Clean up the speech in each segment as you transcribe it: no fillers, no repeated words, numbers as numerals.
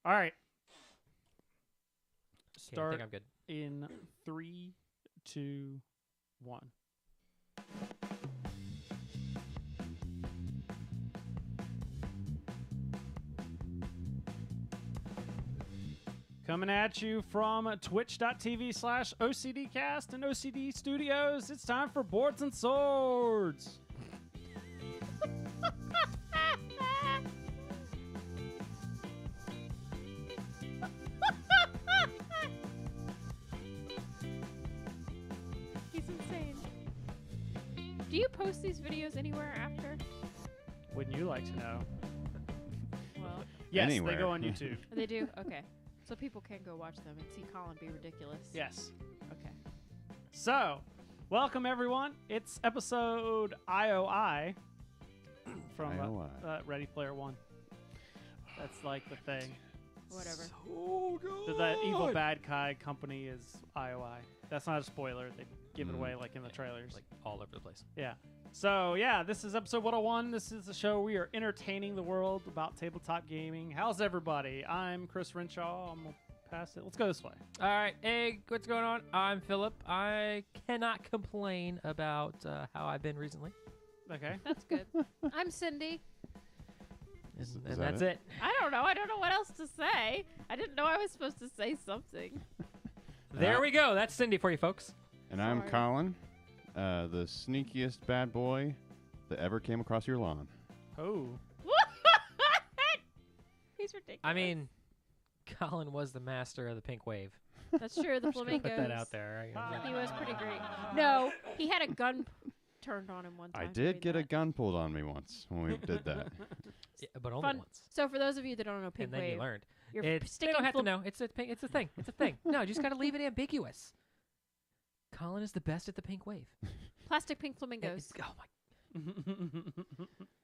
All right. Okay, I Start think I'm good. in 3, 2, 1. Coming at you from twitch.tv/OCDcast and OCD Studios, it's time for Boards and Swords. He's insane. Do you post these videos anywhere after? Wouldn't you like to know? Well, Yes, Anywhere. they go on YouTube. they do? Okay. So people can go watch them and see Colin be ridiculous. Yes. Okay. So, welcome everyone. It's episode IOI from IOI. Ready Player One. That's like the thing. Whatever. So good. The evil bad guy company is IOI. That's not a spoiler. They give it away like in the trailers. Like all over the place. Yeah. So, yeah, this is episode 101. This is the show we are entertaining the world about tabletop gaming. How's everybody? I'm Chris Renshaw. I'm going to pass it. Let's go this way. All right. Hey, what's going on? I'm Philip. I cannot complain about how I've been recently. Okay. That's good. I'm Cindy. Is And that that's it? it. I don't know. I don't know what else to say. I didn't know I was supposed to say something. There we go. That's Cindy for you folks. And I'm Sorry. Colin, the sneakiest bad boy that ever came across your lawn. Oh. What? He's ridiculous. I mean, Colin was the master of the pink wave. That's true. The flamingos. Put that out there. Right? He was pretty great. No, he had a gun turned on him one time. I for did doing get a that. gun pulled on me once when we did that. Yeah, but only Fun. once. So for those of you that don't know Pink And then Wave, you learned. you're They sticking don't have to flam- know. It's a thing. It's a thing. It's a thing. No, you just got to leave it ambiguous. Colin is the best at the pink wave. plastic pink flamingos. Oh my!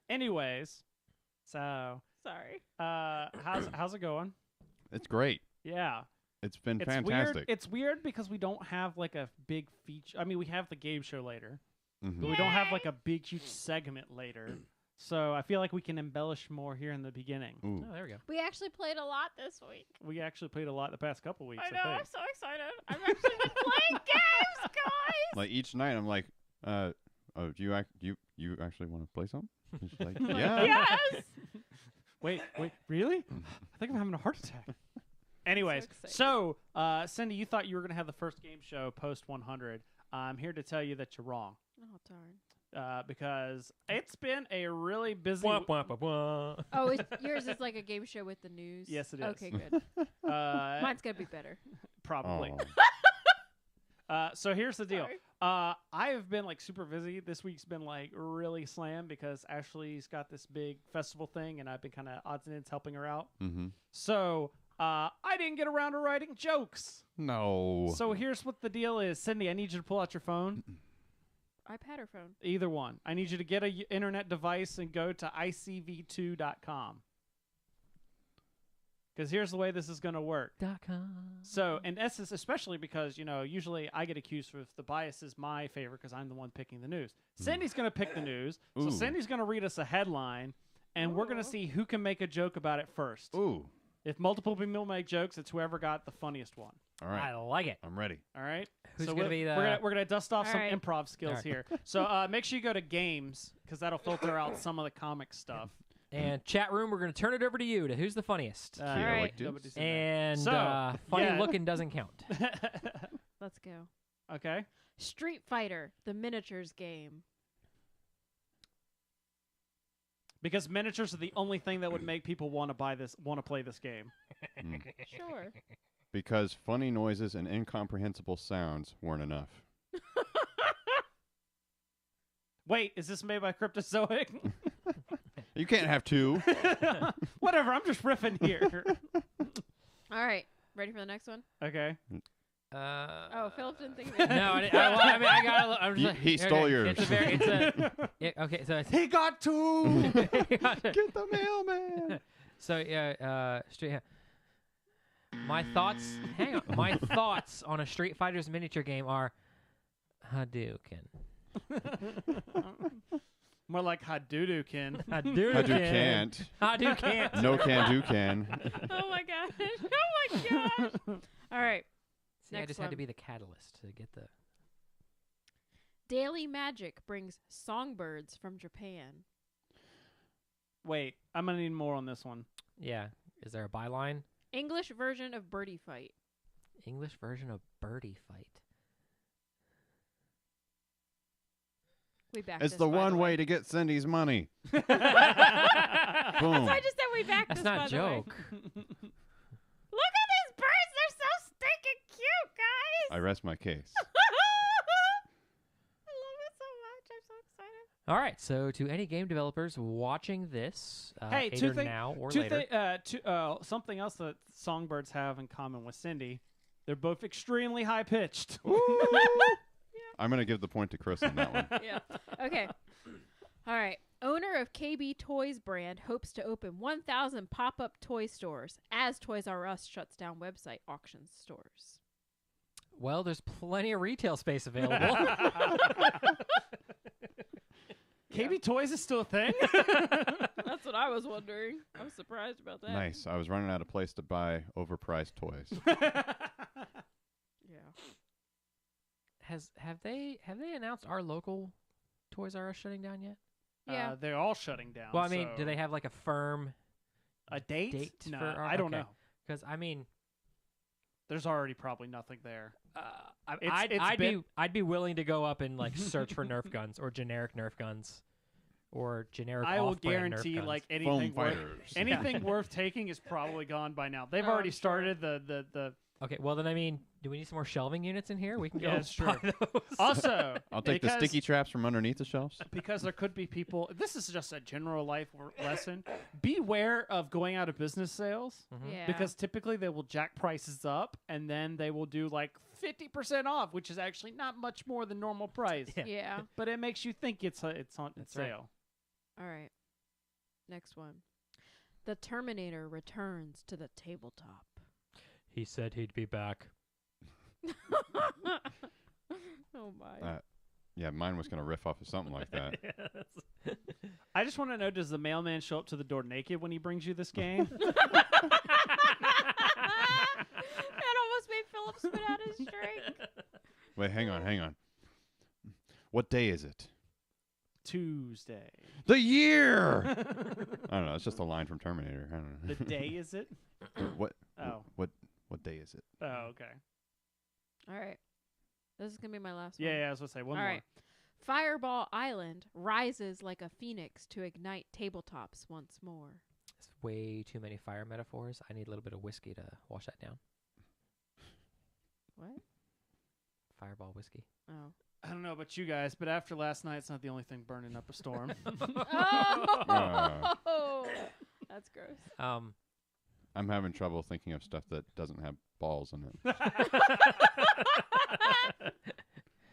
Anyways, so Sorry. how's it going? It's great. Yeah. It's been It's fantastic. weird. It's weird because we don't have like a big feature. I mean, we have the game show later, Mhm. but we don't have like a big, huge segment later. So I feel like we can embellish more here in the beginning. Ooh. Oh, there we go. We actually played a lot this week. We actually played a lot the past couple weeks. I know. I'm think. so excited. I've actually been playing games, guys. Like each night, I'm like, oh, do you actually want to play something? And she's like, yeah. Yes. Wait, really? I think I'm having a heart attack. Anyways, excited. so Cindy, you thought you were going to have the first game show post 100. I'm here to tell you that you're wrong. Oh darn. Because it's been a really busy. Wah, wah, wah, wah. Oh, yours is like a game show with the news. Yes, it is. Okay, good. Mine's gonna be better. Probably. Oh. So here's the deal. Sorry. I have been like super busy. This week's been like really slammed because Ashley's got this big festival thing, and I've been kind of odds and ends helping her out. Mm-hmm. So I didn't get around to writing jokes. No. So here's what the deal is, Cindy. I need you to pull out your phone. iPad or phone? Either one. I need you to get a internet device and go to icv2.com. Because here's the way this is going to work. .com. So, in essence, especially because, usually I get accused of the bias is my favor because I'm the one picking the news. Cindy's going to pick the news. So Ooh. Cindy's going to read us a headline, and we're going to Ooh. see who can make a joke about it first. Ooh. If multiple people make jokes, it's whoever got the funniest one. All I right. like it. I'm ready. All right? Who's So gonna be the? we're gonna dust off All some right. improv skills All right. here. So make sure you go to games because that'll filter out some of the comic stuff. And chat room, we're gonna turn it over to you. To who's the funniest? All right. Nobody's in there. And So, funny yeah. looking doesn't count. Let's go. Okay. Street Fighter, the miniatures game. Because miniatures are the only thing that would make people want to play this game. Mm. Sure. Because funny noises and incomprehensible sounds weren't enough. Wait, is this made by Cryptozoic? You can't have two. Whatever, I'm just riffing here. All right. Ready for the next one? Okay. Oh, Philip didn't think of No, it. I mean, I got. I'm just like, He stole okay, yours. It's a very. It's a. Yeah, okay, so it's. He got two. Get the mailman. So yeah, street. My thoughts. Hang on. My thoughts on a Street Fighter's miniature game are Hadouken. More like Hadouken. Hadouken. Hadou can't. Hadouken. No can do can. Oh my god. gosh. All right. See, I Next just had to one. be the catalyst to get the. Daily Magic brings songbirds from Japan. Wait, I'm gonna need more on this one. Yeah. Is there a byline? English version of Birdie Fight. English version of Birdie Fight. We back It's this, the by one way way to get Cindy's money. That's Boom. why I just said we back That's this, not by a the way. joke. Look at these birds. They're so stinking cute, guys. I rest my case. I love it so much. I'm so excited. All right. So, to any game developers watching this, Hey, either two now or Two later, something else that songbirds have in common with Cindy, they're both extremely high pitched. I'm going to give the point to Chris on that one. Yeah. Okay. All right. Owner of KB Toys brand hopes to open 1,000 pop-up toy stores as Toys R Us shuts down website auction stores. well, there's plenty of retail space available. KB Toys is still a thing? That's what I was wondering. I was surprised about that. Nice. I was running out of place to buy overpriced toys. Yeah. Have they announced our local Toys R Us shutting down yet? Yeah. They're all shutting down. Well, I mean, do so- they have like a firm a date? date No, for our- I don't okay. know. Because I mean, There's already probably nothing there. I'd be willing to go up and like search for Nerf guns or generic Nerf guns or generic. I will off-brand Nerf guarantee guns. like Foam anything worth, fighters. anything worth taking is probably gone by now. They've Oh, already I'm sure. started the Okay, well then I mean, do we need some more shelving units in here? We can Yeah, go that's buy those. Also, I'll take the because- sticky traps from underneath the shelves. because there could be people. This is just a general life lesson. Beware of going out of business sales Mhm. Yeah. because typically they will jack prices up and then they will do like 50% off, which is actually not much more than normal price. Yeah. Yeah. But it makes you think it's on That's right. sale. All right. Next one. The Terminator returns to the tabletop. He said he'd be back. Oh my. Yeah, mine was going to riff off of something like that. I just want to know: does the mailman show up to the door naked when he brings you this game? That almost made Philip spit out his drink. Wait, hang on. What day is it? Tuesday. The year! I don't know. It's just a line from Terminator. I don't know. The day is it? What? Oh. What day is it? Oh, okay. All right. This is going to be my last Yeah, one. yeah. I was gonna say one All more. right. Fireball Island rises like a phoenix to ignite tabletops once more. It's way too many fire metaphors. I need a little bit of whiskey to wash that down. What? Fireball whiskey. Oh. I don't know about you guys, but after last night, it's not the only thing burning up a storm. Oh! That's gross. I'm having trouble thinking of stuff that doesn't have balls in it.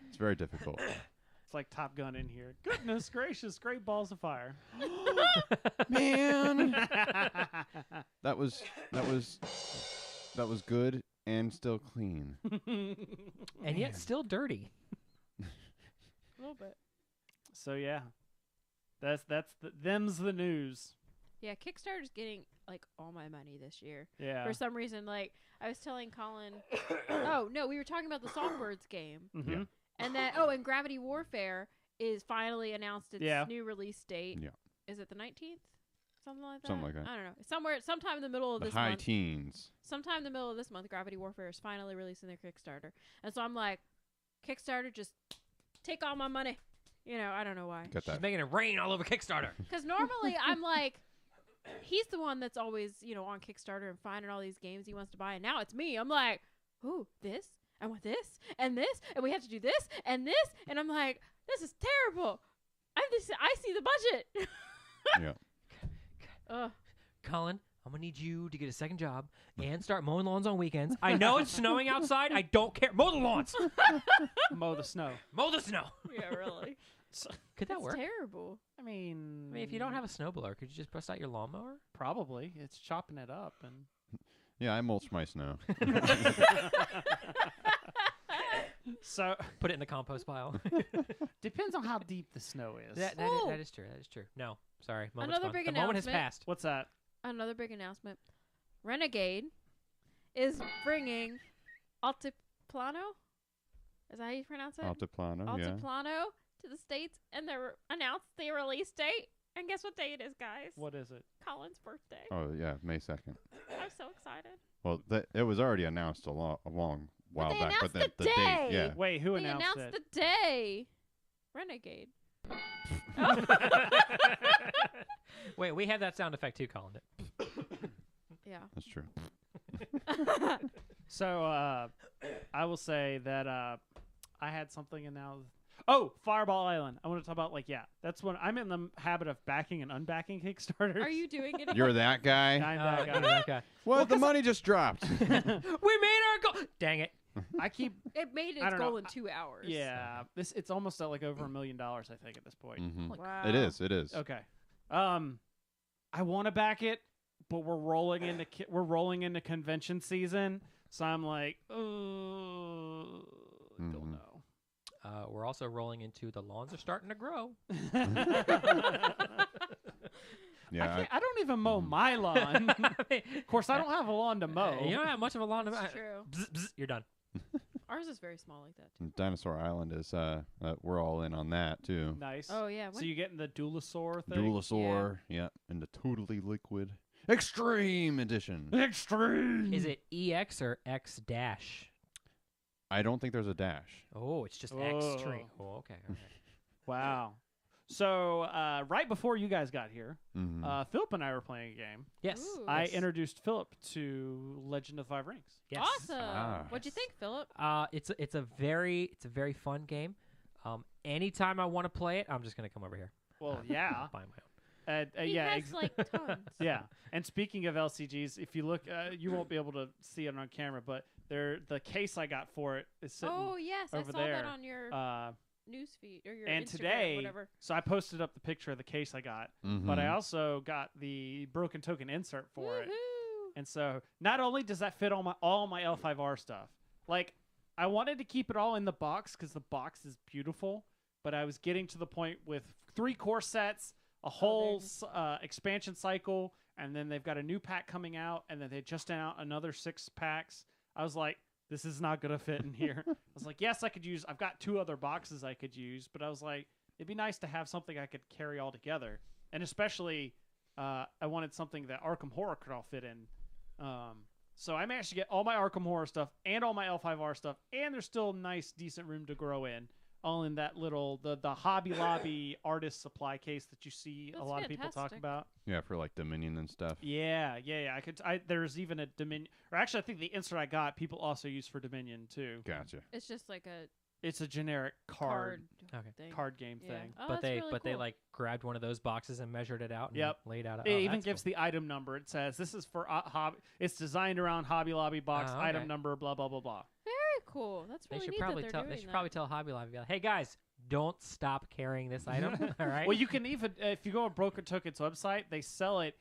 It's very difficult. It's like Top Gun in here. Goodness gracious, great balls of fire. Man, that was good and still clean. And yet still dirty. A little bit. So yeah, them's the news. Yeah, Kickstarter's getting like all my money this year. Yeah. For some reason, like I was telling Colin, oh no, we were talking about the Songbirds game, Mm-hmm. Yeah. and then and Gravity Warfare is finally announced its Yeah. new release date. Yeah. Is it the 19th? Something like that. Something like that. I don't know. Sometime in the middle of The this high month. teens. Sometime in the middle of this month, Gravity Warfare is finally releasing their Kickstarter, and so I'm like, Kickstarter, just take all my money. You know, I don't know why. Got She's that. making it rain all over Kickstarter. Because normally I'm like, he's the one that's always, on Kickstarter and finding all these games he wants to buy. And now it's me. I'm like, ooh, this, I want this, and we have to do this, and this. And I'm like, this is terrible. I see the budget. Yeah. Ugh. Colin, I'm gonna need you to get a second job and start mowing lawns on weekends. I know it's snowing outside. I don't care. Mow the lawns. Mow the snow. Mow the snow. Yeah, really. Could that It's work? terrible. I mean, I mean, if you don't have a snowblower, could you just bust out your lawnmower? probably it's chopping it up and. Yeah, I mulch my snow. So Put it in the compost pile. depends on how deep the snow is. that Ooh. is true. That is true. No, sorry. Moment's Another gone. big The moment has announcement. passed. What's that? Another big announcement. Renegade is bringing Altiplano. Is that how you pronounce it? Altiplano, yeah. Altiplano to the States, and they announced the release date. And guess what day it is, guys? What is it? Colin's birthday. Oh, yeah, May 2nd. I'm so excited. Well, it was already announced a long while they back. announced But the the date, day. yeah. Wait, who They announced announced it? the day. Renegade. Wait, we have that sound effect too, Colin. Yeah. That's true. So I will say that I had something and now. Oh, Fireball Island. I want to talk about that's when I'm in the habit of backing and unbacking Kickstarters. Are you doing it? You're that guy? I'm that guy. Okay. Well, the 'cause money just dropped. We made our goal. Dang it. I keep It made I its don't goal know. in 2 hours. yeah. It's almost at like over $1 million I think at this point. Mhm. Wow. It is. It is. Okay. I want to back it, but we're rolling into convention season, so I'm like, don't Mhm. know. We're also rolling into the lawns are starting to grow. Yeah. I don't even mow my lawn. Of course, I don't have a lawn to mow. You don't have much of a lawn to mow. That's true. Bzz, bzz, you're done. Ours is very small like that, too. Dinosaur Island is. We're all in on that too. Nice. Oh, yeah. So you getting the Dulosaur thing? Dulosaur, yeah, and the totally liquid extreme edition. Extreme. Is it EX or X dash? I don't think there's a dash. Oh, it's just Oh. extreme. Oh, okay. Wow. So right before you guys got here, Mhm. Philip and I were playing a game. Yes. Ooh. I Yes. introduced Philip to Legend of the Five Rings. Yes. Awesome. Ah. What'd you think, Philip? It's a very fun game. Anytime I want to play it, I'm just gonna come over here. Well, yeah. Buy my own. He Yeah. has, like, tons. Yeah. And speaking of LCGs, if you look, you won't be able to see it on camera, but the case I got for it is sitting Oh, yes. I over saw there. that on your newsfeed or your and Instagram, today, whatever. so I posted up the picture of the case I got, Mhm. but I also got the broken token insert for it. Woohoo. And so not only does that fit all my L5R stuff, like I wanted to keep it all in the box because the box is beautiful, but I was getting to the point with 3 core sets, a whole expansion cycle, and then they've got a new pack coming out, and then they just out another 6 packs. I was like, this is not going to fit in here. I was like, yes, I've got 2 other boxes I could use, but I was like, it'd be nice to have something I could carry all together. And especially, I wanted something that Arkham Horror could all fit in. So I managed to get all my Arkham Horror stuff and all my L5R stuff, and there's still nice, decent room to grow in. All in that little, the Hobby Lobby artist supply case that you see a That's lot of people talk fantastic. about. Yeah, for like Dominion and stuff. Yeah. There's even a Dominion, or actually I think the insert I got, people also use for Dominion too. Gotcha. It's just like a It's a generic card Okay. thing. game Yeah. thing. Oh, but that's they really they cool. like grabbed one of those boxes and measured it out and Yep. laid out. It even gives the item number. It says this is for hobby. It's designed around Hobby Lobby box Oh, item okay. number. Blah blah blah blah. Very cool. That's They really should neat probably that tell. they're They doing should that. probably tell Hobby Lobby, be like, hey guys, don't stop carrying this item. All right. Well, you can even if you go on Broken Token's website, they sell it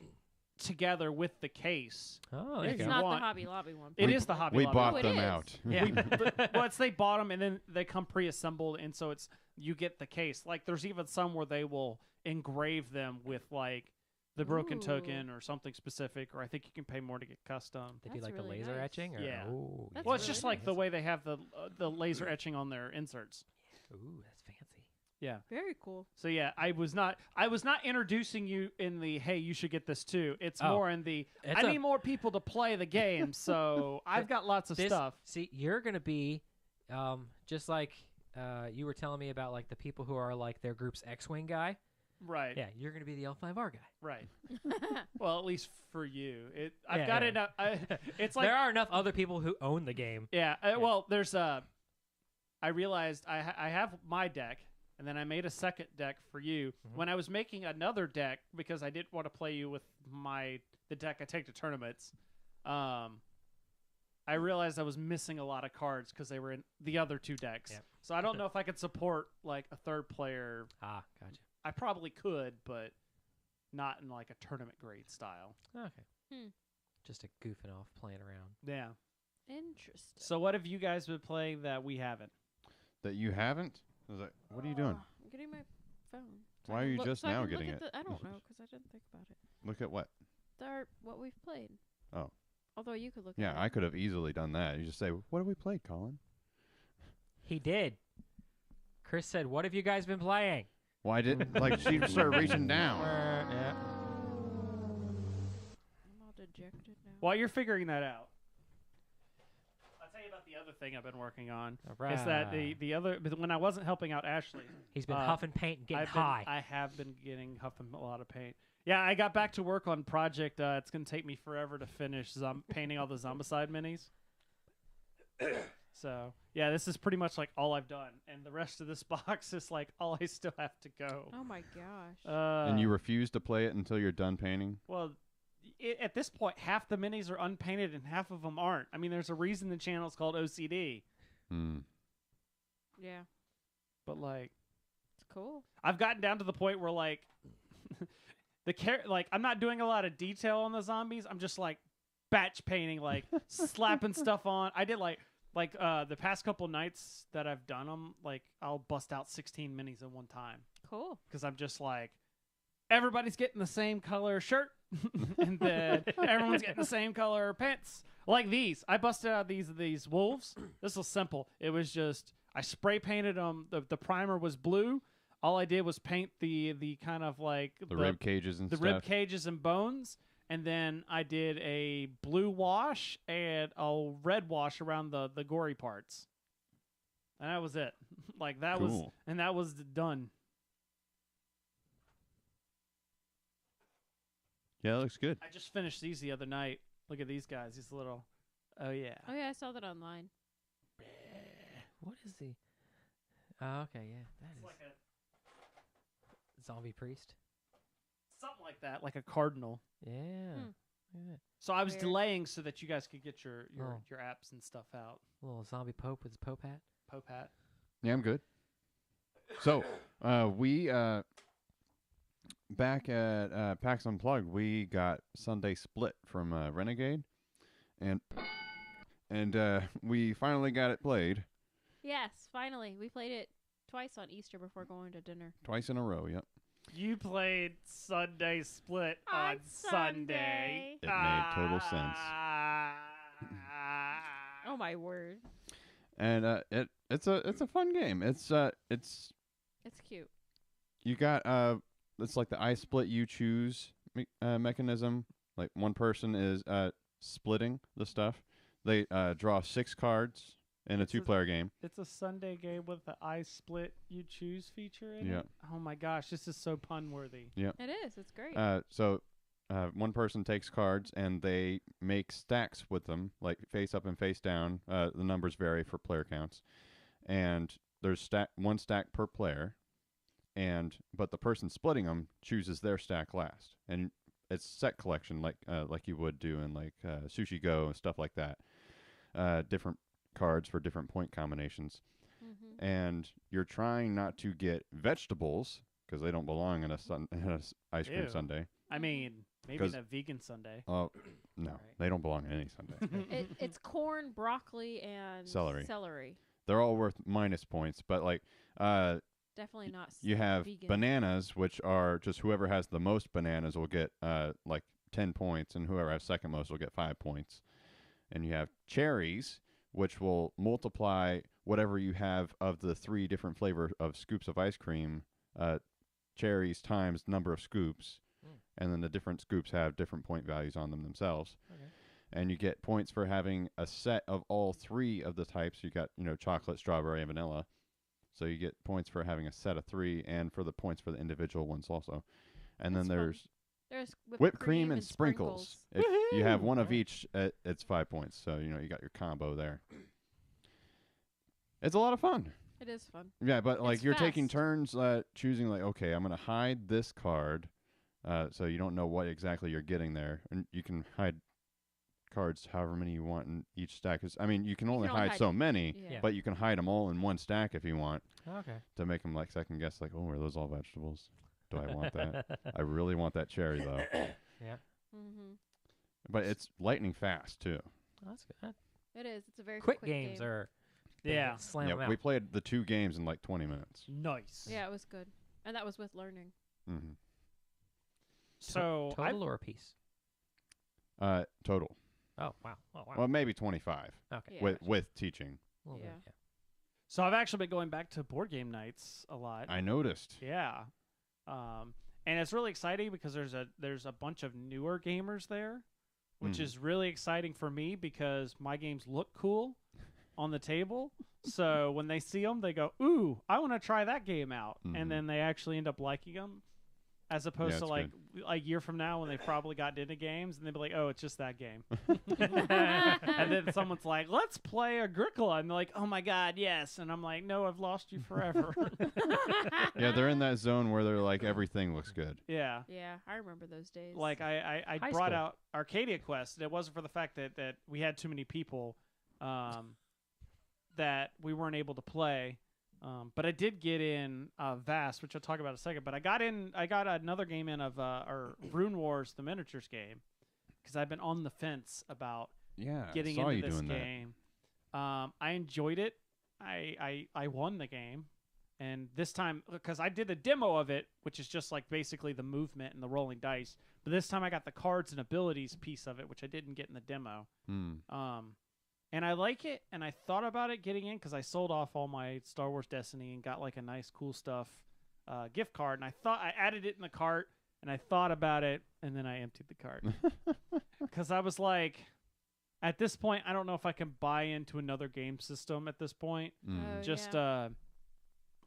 together with the case. Oh, there If you It's you go. not want- the Hobby Lobby one. It We- is the Hobby We Lobby. bought Oh, it them is. out. Yeah. Once they bought them, and then they come pre-assembled, and so you get the case. Like there's even some where they will engrave them with like the Broken Ooh. Token or something specific, or I think you can pay more to get custom. They do That's like really the laser nice. etching. Or, Yeah. Ooh, That's Well, it's really just like the nice. way they have the laser etching on their inserts. Ooh, that's fancy. Yeah. Very cool. So yeah, I was not introducing you in the hey, you should get this too. It's Oh. more in the It's I a- need more people to play the game, so I've got lots of This- stuff. See, you're gonna be, just like you were telling me about like the people who are like their group's X-wing guy. Right. Yeah, you're gonna be the L5R guy. Right. Well, at least for you, I've Yeah, got yeah. enough. It's like there are enough other people who own the game. yeah. Well, there's I realized I have my deck, and then I made a second deck for you. Mhm. When I was making another deck because I didn't want to play you with the deck I take to tournaments, I realized I was missing a lot of cards because they were in the other 2 decks. Yep. So I don't know if I could support like a third player. Ah, gotcha. I probably could, but not in like a tournament grade style. Okay. Just a goofing off, playing around. Yeah. Interesting. So what have you guys been playing that we haven't? That you haven't? I was like, what are you doing? I'm getting my phone. Why are you just so I now can look getting at it? I don't know because I didn't think about it. Look at what? What we've played. Although you could look. Yeah, at I could have easily done that. You just say, "What have we played, Colin?" He did. Chris said, "What have you guys been playing?" Why didn't like she started reaching down? Yeah. I'm all dejected now. While you're figuring that out, I'll tell you about the other thing I've been working on. All Is that right. the other but when I wasn't helping out Ashley, He's been uh, huffing paint and getting I've been, high. I have been getting huffing a lot of paint. Yeah, I got back to work on project. It's gonna take me forever to finish painting all the Zombicide minis. So yeah, this is pretty much like all I've done, and the rest of this box is like all I still have to go. Oh my gosh. And you refuse to play it until you're done painting? Well, at this point, half the minis are unpainted and half of them aren't. I mean, there's a reason the channel's called OCD. Yeah, But like, it's cool. I've gotten down to the point where like like I'm not doing a lot of detail on the zombies. I'm just like batch painting, like slapping stuff on. I did like the past couple nights that I've done them, like I'll bust out 16 minis at one time Cool. because I'm just like everybody's getting the same color shirt and then everyone's getting the same color pants. Like these, I busted out these wolves. This was simple. It was just I spray painted them. The primer was blue. All I did was paint the kind of like The rib cages and the stuff. rib cages and bones, and then I did a blue wash and a red wash around the gory parts, and that was it. Like that Cool. that was done. Yeah, that looks good. I just finished these the other night. Look at these guys. These little. Oh yeah. Oh yeah, I saw that online. What is the? Oh, okay, yeah, that It's is like a zombie priest. something like that, like a cardinal. Yeah. Hmm. Look at that. So I was Weird. delaying so that you guys could get your Oh. your apps and stuff out. Little zombie pope with his pope hat. Pope hat. Yeah, I'm good. So, we back at PAX Unplugged, we got Sunday Split from Renegade, and we finally got it played Yes, finally, we played it twice on Easter before going to dinner. twice in a row. Yep, You played Sunday Split on Sunday. it made total sense. Oh my word, And it's a fun game. It's it's cute. you got it's like the I split you choose mechanism. Like one person is splitting the stuff. They draw 6 cards in a It's a- 2-player game. It's a Sunday game with the I split you choose feature in Yeah. it. Oh my gosh, this is so pun worthy. It is. It's great. So one person takes cards and they make stacks with them, like face up and face down. The numbers vary for player counts, and there's one stack per player, but the person splitting them chooses their stack last, and it's set collection like you would do in like Sushi Go and stuff like that. Different cards for different point combinations, Mm-hmm. and you're trying not to get vegetables because they don't belong in a ice cream Ew. sundae. I mean, maybe 'Cause- in a vegan Sunday. Oh, no, Right. they don't belong in any sundae. It's corn, broccoli, and Celery. Celery. They're all worth minus points, but like Definitely not. you have vegan. bananas, which are just whoever has the most bananas will get like 10 points, and whoever has second most will get 5 points. And you have cherries, which will multiply whatever you have of the 3 different flavor of scoops of ice cream, cherries times number of scoops, and then the different scoops have different point values on them themselves. Okay. And you get points for having a set of all 3 of the types. You got, chocolate, strawberry, and vanilla. So you get points for having a set of 3, and for the points for the individual ones also. And That's then fun. there's There's whipped cream and sprinkles. If you have one of Yeah. each, it's 5 points. So you got your combo there. It's a lot of fun. It is fun. Yeah, but like It's you're taking fast. turns choosing like, okay, I'm gonna hide this card, so you don't know what exactly you're getting there, and you can hide cards however many you want in each stack. You can only hide so many, Yeah. but you can hide them all in one stack if you want Okay. to make them like second guess. Like, oh, are those all vegetables? Do I want that? I really want that cherry though. Mm-hmm. But it's lightning fast too. That's good. It is. It's a very Quick quick games game. are. Yeah. Slam 'em Yeah, out. we played the 2 games in like 20 minutes. Nice. Yeah, it was good, and that was with learning. Mm-hmm. So Total or a piece? Total. Oh wow. Oh wow. Well, maybe 25 Okay. Yeah. with teaching. A little bit, Yeah. So I've actually been going back to board game nights a lot. I noticed. Yeah. And it's really exciting because there's a bunch of newer gamers there, which is really exciting for me because my games look cool on the table. So when they see them, they go, "Ooh, I want to try that game out," and then they actually end up liking them, as opposed to it's like a year from now when they've probably gotten into games and they'll be like, "Oh, it's just that game," and then someone's like, "Let's play Agricola," and they're like, "Oh my God, yes," and I'm like, "No, I've lost you forever." Yeah, they're in that zone where they're like everything looks good. Yeah. Yeah, I remember those days. Like I High brought school. out Arcadia Quest. And it wasn't for the fact that we had too many people that we weren't able to play. But I did get in Vast, which I'll talk about in a second. But I got another game in of or Rune Wars, the miniatures game, because I've been on the fence about Yeah, getting I saw into you this doing game. I enjoyed it. I won the game. And this time, because I did a demo of it, which is just like basically the movement and the rolling dice. But this time I got the cards and abilities piece of it, which I didn't get in the demo. that. And I like it, and I thought about it getting in because I sold off all my Star Wars Destiny and got like a nice cool stuff gift card. And I thought I added it in the cart, and I thought about it, and then I emptied the cart. Because I was like, at this point, I don't know if I can buy into another game system at this point. Oh, Just yeah.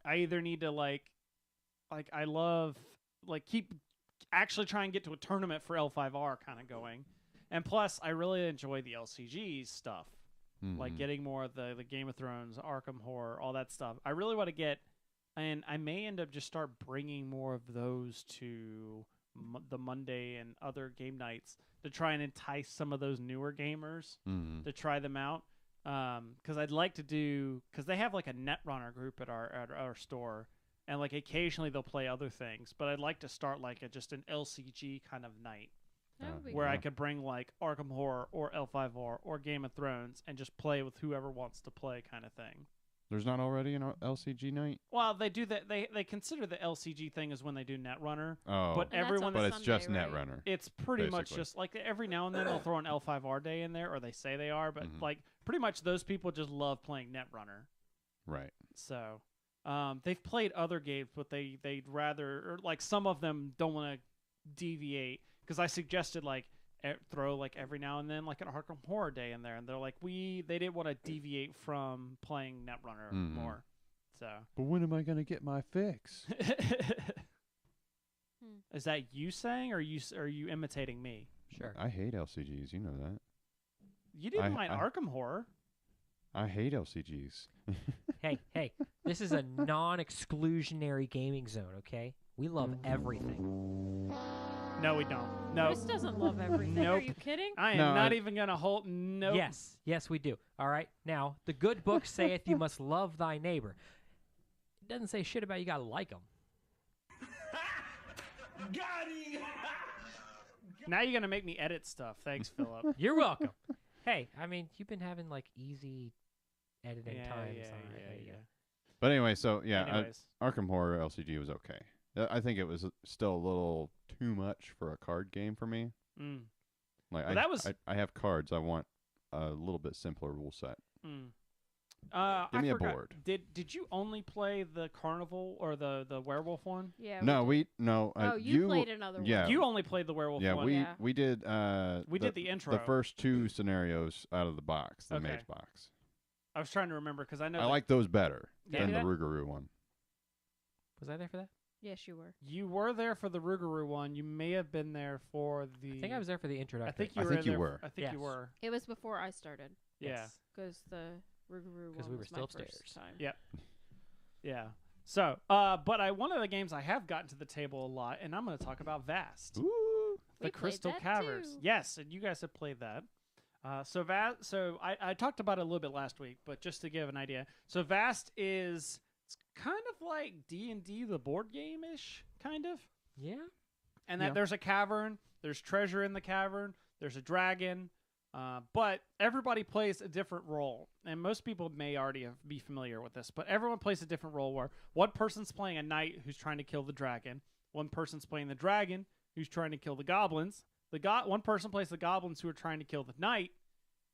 I either need to like I love keep actually try and get to a tournament for L5R kind of going, and plus I really enjoy the LCG stuff, like getting more of the Game of Thrones, Arkham Horror, all that stuff. I really want to get, and I may end up just start bringing more of those to the Monday and other game nights to try and entice some of those newer gamers to try them out. Because I'd like to do, because they have like a Netrunner group at our store, and like occasionally they'll play other things, but I'd like to start like just an LCG kind of night That would be where I cool. could bring like Arkham Horror or L5R or Game of Thrones and just play with whoever wants to play kind of thing. There's not already an LCG night? Well, they do that. They consider the LCG thing as when they do Netrunner, Oh, but And that's everyone on but it's Sunday, just right? Netrunner. it's pretty much Basically. just like every now and then they'll throw an L5R day in there, or they say they are, but like pretty much those people just love playing Netrunner. Right. So they've played other games, but they'd rather, or like some of them don't want to deviate, because I suggested like throw like every now and then like an Arkham Horror day in there, and they're like they didn't want to deviate from playing Netrunner more. So But when am I going to get my fix? is that you saying, or are you imitating me? Sure. I hate LCGs. You know that. You didn't I- mind I- Arkham Horror. I hate LCGs. Hey, this is a non-exclusionary gaming zone, okay? We love everything. No, we don't. No, Chris doesn't love everything. Are Nope. you kidding? I am No, not I- even gonna hold. Nope. Yes, we do. All right. Now, the good book saith you must love thy neighbor. It doesn't say shit about you gotta like him. Now you're gonna make me edit stuff. Thanks, Philip. You're welcome. Hey, I mean, you've been having like easy editing Yeah, times. yeah, All right, yeah, there you yeah. go. But anyway, so yeah, Anyways, Arkham Horror LCG was okay. I think it was still a little too much for a card game for me. mm, Like Well, that was- I have cards. I want a little bit simpler rule set. mm. Give I me a forgot. board. Did you only play the Carnival or the werewolf one? Yeah. No, we no. did. You played another yeah. one. You only played the werewolf Yeah, one. Yeah. we did. We did the intro. The first two scenarios out of the box, the Okay. mage box. I was trying to remember because I know I that like those better Yeah. than the Yeah. Rougarou one. Was I there for that? Yes, you were. you were there for the Rougarou one. You may have been there for the. I think I was there for the introductory. I think you I were. think you there were. I think you Yes. were. It was before I started Yeah. Yes. because the Rougarou 'Cause one we were was still my upstairs. first time. Yeah. Yeah. So, but one of the games I have gotten to the table a lot, and I'm going to talk about Vast. Ooh. The We played Crystal that Caverns. too. Yes, and you guys have played that. So I talked about it a little bit last week, but just to give an idea. So Vast is it's kind of like D&D, the board game-ish, kind of. Yeah. And that Yeah. there's a cavern, there's treasure in the cavern, there's a dragon, but everybody plays a different role. And most people may already be familiar with this, but everyone plays a different role where one person's playing a knight who's trying to kill the dragon, one person's playing the dragon who's trying to kill the goblins, one person plays the goblins who are trying to kill the knight,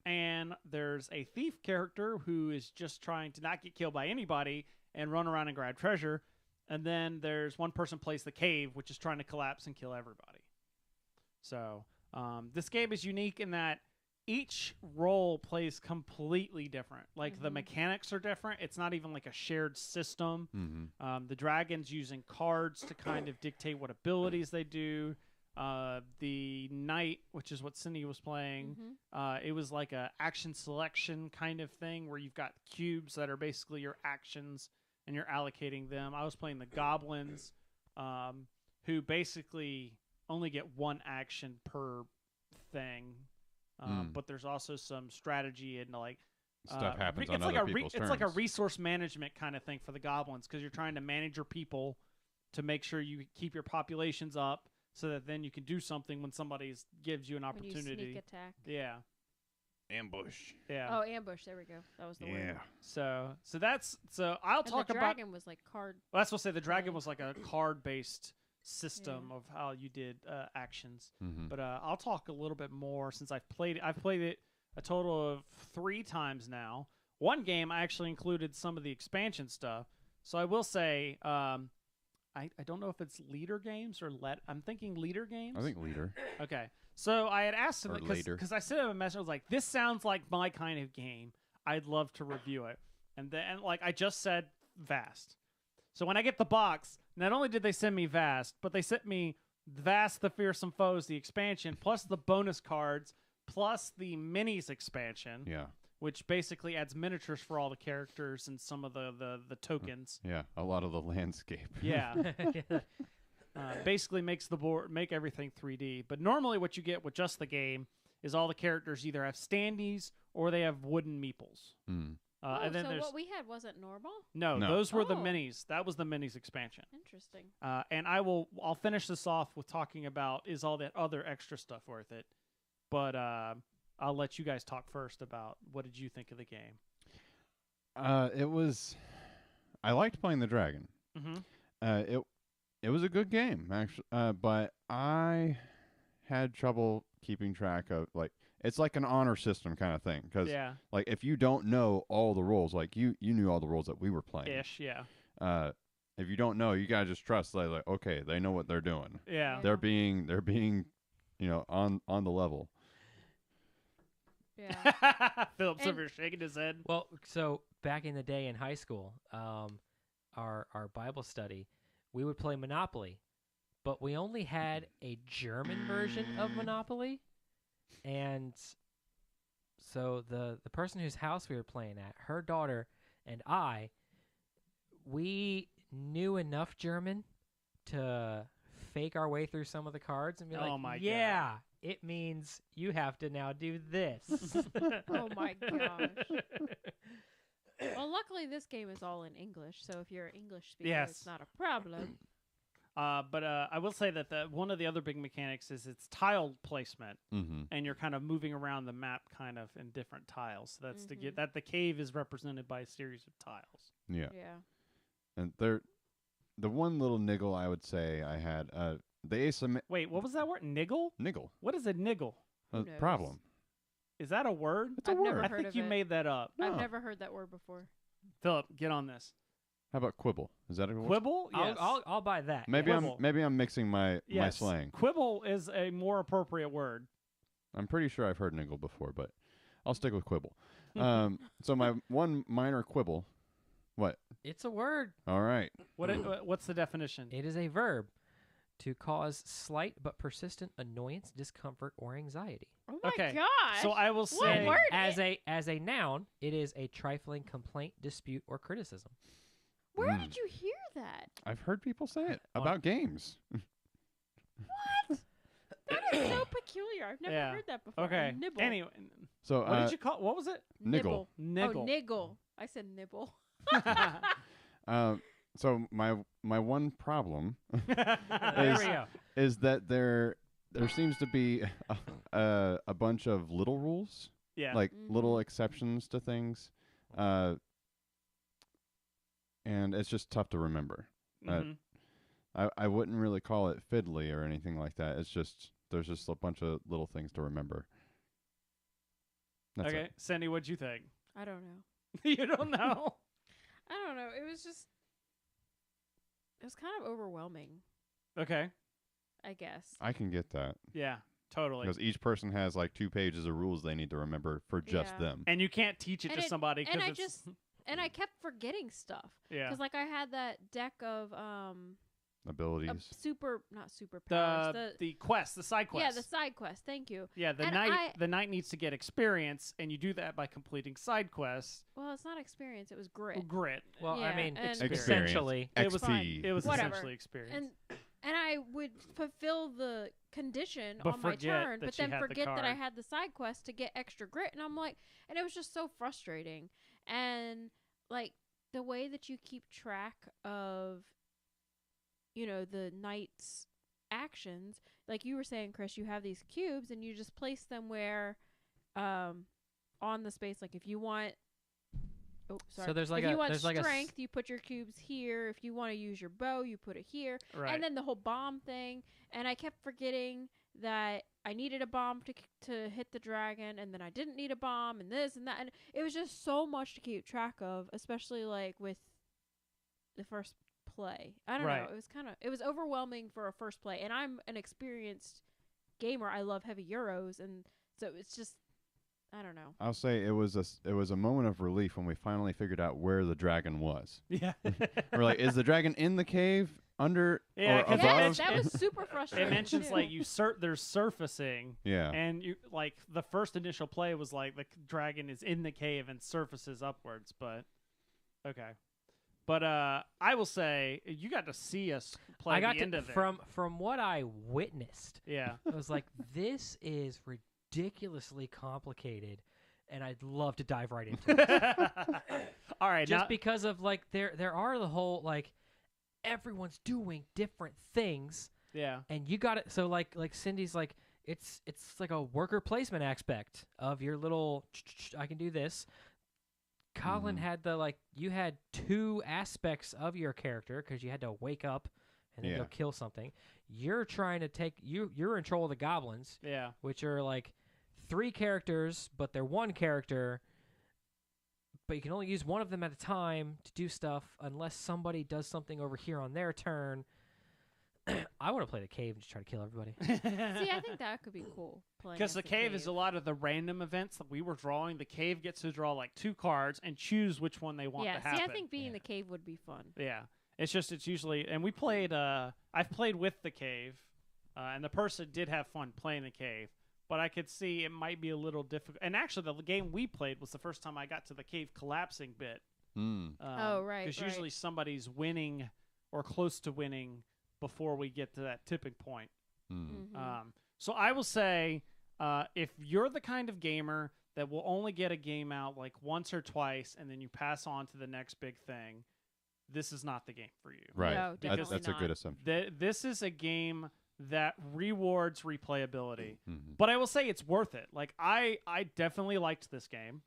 and there's a thief character who is just trying to not get killed by anybody and run around and grab treasure. And then there's one person plays the cave, which is trying to collapse and kill everybody. So this game is unique in that each role plays completely different. Like the mechanics are different. It's not even like a shared system. The dragon's using cards to kind of dictate what abilities they do. The knight, which is what Cindy was playing, it was like a action selection kind of thing where you've got cubes that are basically your actions and you're allocating them. I was playing the goblins, who basically only get one action per thing. But there's also some strategy and like Stuff happens on it's other people's It's like a turns. resource management kind of thing for the goblins because you're trying to manage your people to make sure you keep your populations up so that then you can do something when somebody gives you an When you opportunity. sneak attack. Yeah, Ambush. yeah. Oh, ambush. There we go. That was the word. So I'll And talk the about. dragon was like card. Well, that's what I say. The dragon Yeah. was like a card-based system of how you did actions. But I'll talk a little bit more since I've played it. I've played it a total of 3 times now. One game I actually included some of the expansion stuff. So I will say, I don't know if it's leader games or I'm thinking leader games. I think leader. Okay. So I had asked him Or later. because I sent him a message. I was like, "This sounds like my kind of game. I'd love to review it." And then, like I just said, Vast. So when I get the box, not only did they send me Vast, but they sent me Vast: The Fearsome Foes, the expansion, plus the bonus cards, plus the minis expansion, Yeah. which basically adds miniatures for all the characters and some of the tokens. Yeah. A lot of the landscape. Yeah. Basically makes the board make everything 3D. But normally what you get with just the game is all the characters either have standees or they have wooden meeples. And then so there's what we had wasn't normal? no, No. those were the Oh. minis. That was the minis expansion. Interesting. And I'll finish this off with talking about is all that other extra stuff worth it. But I'll let you guys talk first about what did you think of the game. I liked playing the dragon. It was a good game actually, but I had trouble keeping track of it's like an honor system kind of thing because Yeah. like if you don't know all the rules, like you knew all the rules that we were playing. Ish, yeah. If you don't know, you gotta just trust like okay, they know what they're doing. Yeah. They're being on the level. Yeah. Philip's And- over here shaking his head. Well, so back in the day in high school, our Bible study, we would play Monopoly, but we only had a German version of Monopoly, and so the person whose house we were playing at, her daughter and we knew enough German to fake our way through some of the cards and be Oh like, my God. yeah, it means you have to now do this. Oh my gosh. Well, luckily this game is all in English, so if you're an English speaker, Yes. it's not a problem. But I will say that one of the other big mechanics is its tile placement, and you're kind of moving around the map kind of in different tiles. So that's to get that the cave is represented by a series of tiles. Yeah. Yeah. And the one little niggle I would say I had the asymmetric Wait, what was that word? Niggle? niggle What is a niggle? Who knows? problem. Is that a word? It's a I've never word. I heard think of you it. made that up. I've No. never heard that word before. Philip, get on this. How about quibble? Is that a word? Quibble? Yes. I'll buy that. Maybe yeah. Quibble. I'm mixing my Yes. slang. Quibble is a more appropriate word. I'm pretty sure I've heard niggle before, but I'll stick with quibble. So my one minor quibble. What? It's a word. All right. What's the definition? It is a verb to cause slight but persistent annoyance, discomfort, or anxiety. Oh my Okay, gosh. So I will What say word? As a noun, it is a trifling complaint, dispute, or criticism. Where Mm. did you hear that? I've heard people say it On- about games. That is so peculiar. I've never Yeah. heard that before. Okay. A nibble. Anyway, So what did you call? What was it? niggle. Niggle. Oh, niggle. I said nibble. So my one problem There Is- we go. is that there seems to be a bunch of little rules, Yeah. like little Mhm. exceptions to things, and it's just tough to remember. Mhm. I wouldn't really call it fiddly or anything like that. It's just there's just a bunch of little things to remember. That's okay, it. Cindy, what'd you think? I don't know. You don't know. I don't know. It was kind of overwhelming, Okay. I guess. I can get that Yeah, totally. because each person has like 2 pages of rules they need to remember for just Yeah. them. And you can't teach it And to somebody and because and I kept forgetting stuff. yeah. Because, like, I had that deck of Abilities. not superpowers. The quest, the side quest. Yeah, the side quest. Thank you. Yeah, the And knight needs to get experience, and you do that by completing side quests. Well, it's not experience. It was grit. Grit. Well, I Yeah, mean, and- Experience. essentially, It was XP. It was Whatever. essentially experience. And I would fulfill the condition But on my forget turn, that but you then had the forget that I card. had the side quest to get extra grit, and I'm like, and it was just so frustrating. And like the way that you keep track of, the knight's actions, like you were saying, Chris, you have these cubes and you just place them where, on the space. Like if you want. Oh, sorry. so there's like if a you want there's like strength, you put your cubes here. If you want to use your bow, you put it here. Right. And then the whole bomb thing. And I kept forgetting that I needed a bomb to hit the dragon, and then I didn't need a bomb, and this and that. And it was just so much to keep track of, especially like with the first play. I don't Right. know. It was overwhelming for a first play. And I'm an experienced gamer. I love heavy Euros, and so it's just, I don't know. I'll say it was a moment of relief when we finally figured out where the dragon was. yeah. We're like, is the dragon in the cave, under, Yeah, or 'cause above? That was super frustrating. It mentions too. like there's surfacing, Yeah. and you like the first initial play was like the dragon is in the cave and surfaces upwards. But okay. But I will say you got to see us play I got the end to of it. from what I witnessed. Yeah. I was like, this is ridiculously complicated, and I'd love to dive right into it. All right. Just now, because of like there are the whole like everyone's doing different things, yeah. and you got it. So like Cindy's like it's like a worker placement aspect of your little. I can do this. Colin Mhm. had you had 2 aspects of your character because you had to wake up and then Yeah. go kill something. You're trying to take you're in control of the goblins, Yeah. which are like 3 characters, but they're 1 character. But you can only use one of them at a time to do stuff unless somebody does something over here on their turn. I want to play the cave and just try to kill everybody. See, I think that could be cool. Because the cave is a lot of the random events that we were drawing. The cave gets to draw like 2 cards and choose which one they want to happen. See, I think being the cave would be fun. Yeah. It's usually, and we played, I've played with the cave, and the person did have fun playing the cave, but I could see it might be a little difficult. And actually, the game we played was the first time I got to the cave collapsing bit. Mm. Oh, right, Because right. usually somebody's winning or close to winning before we get to that tipping point. Mm. Mhm. So I will say, if you're the kind of gamer that will only get a game out like once or twice and then you pass on to the next big thing, this is not the game for you. Right. No, definitely That's a not. good assumption. This is a game that rewards replayability. Mhm. But I will say it's worth it. Like I definitely liked this game.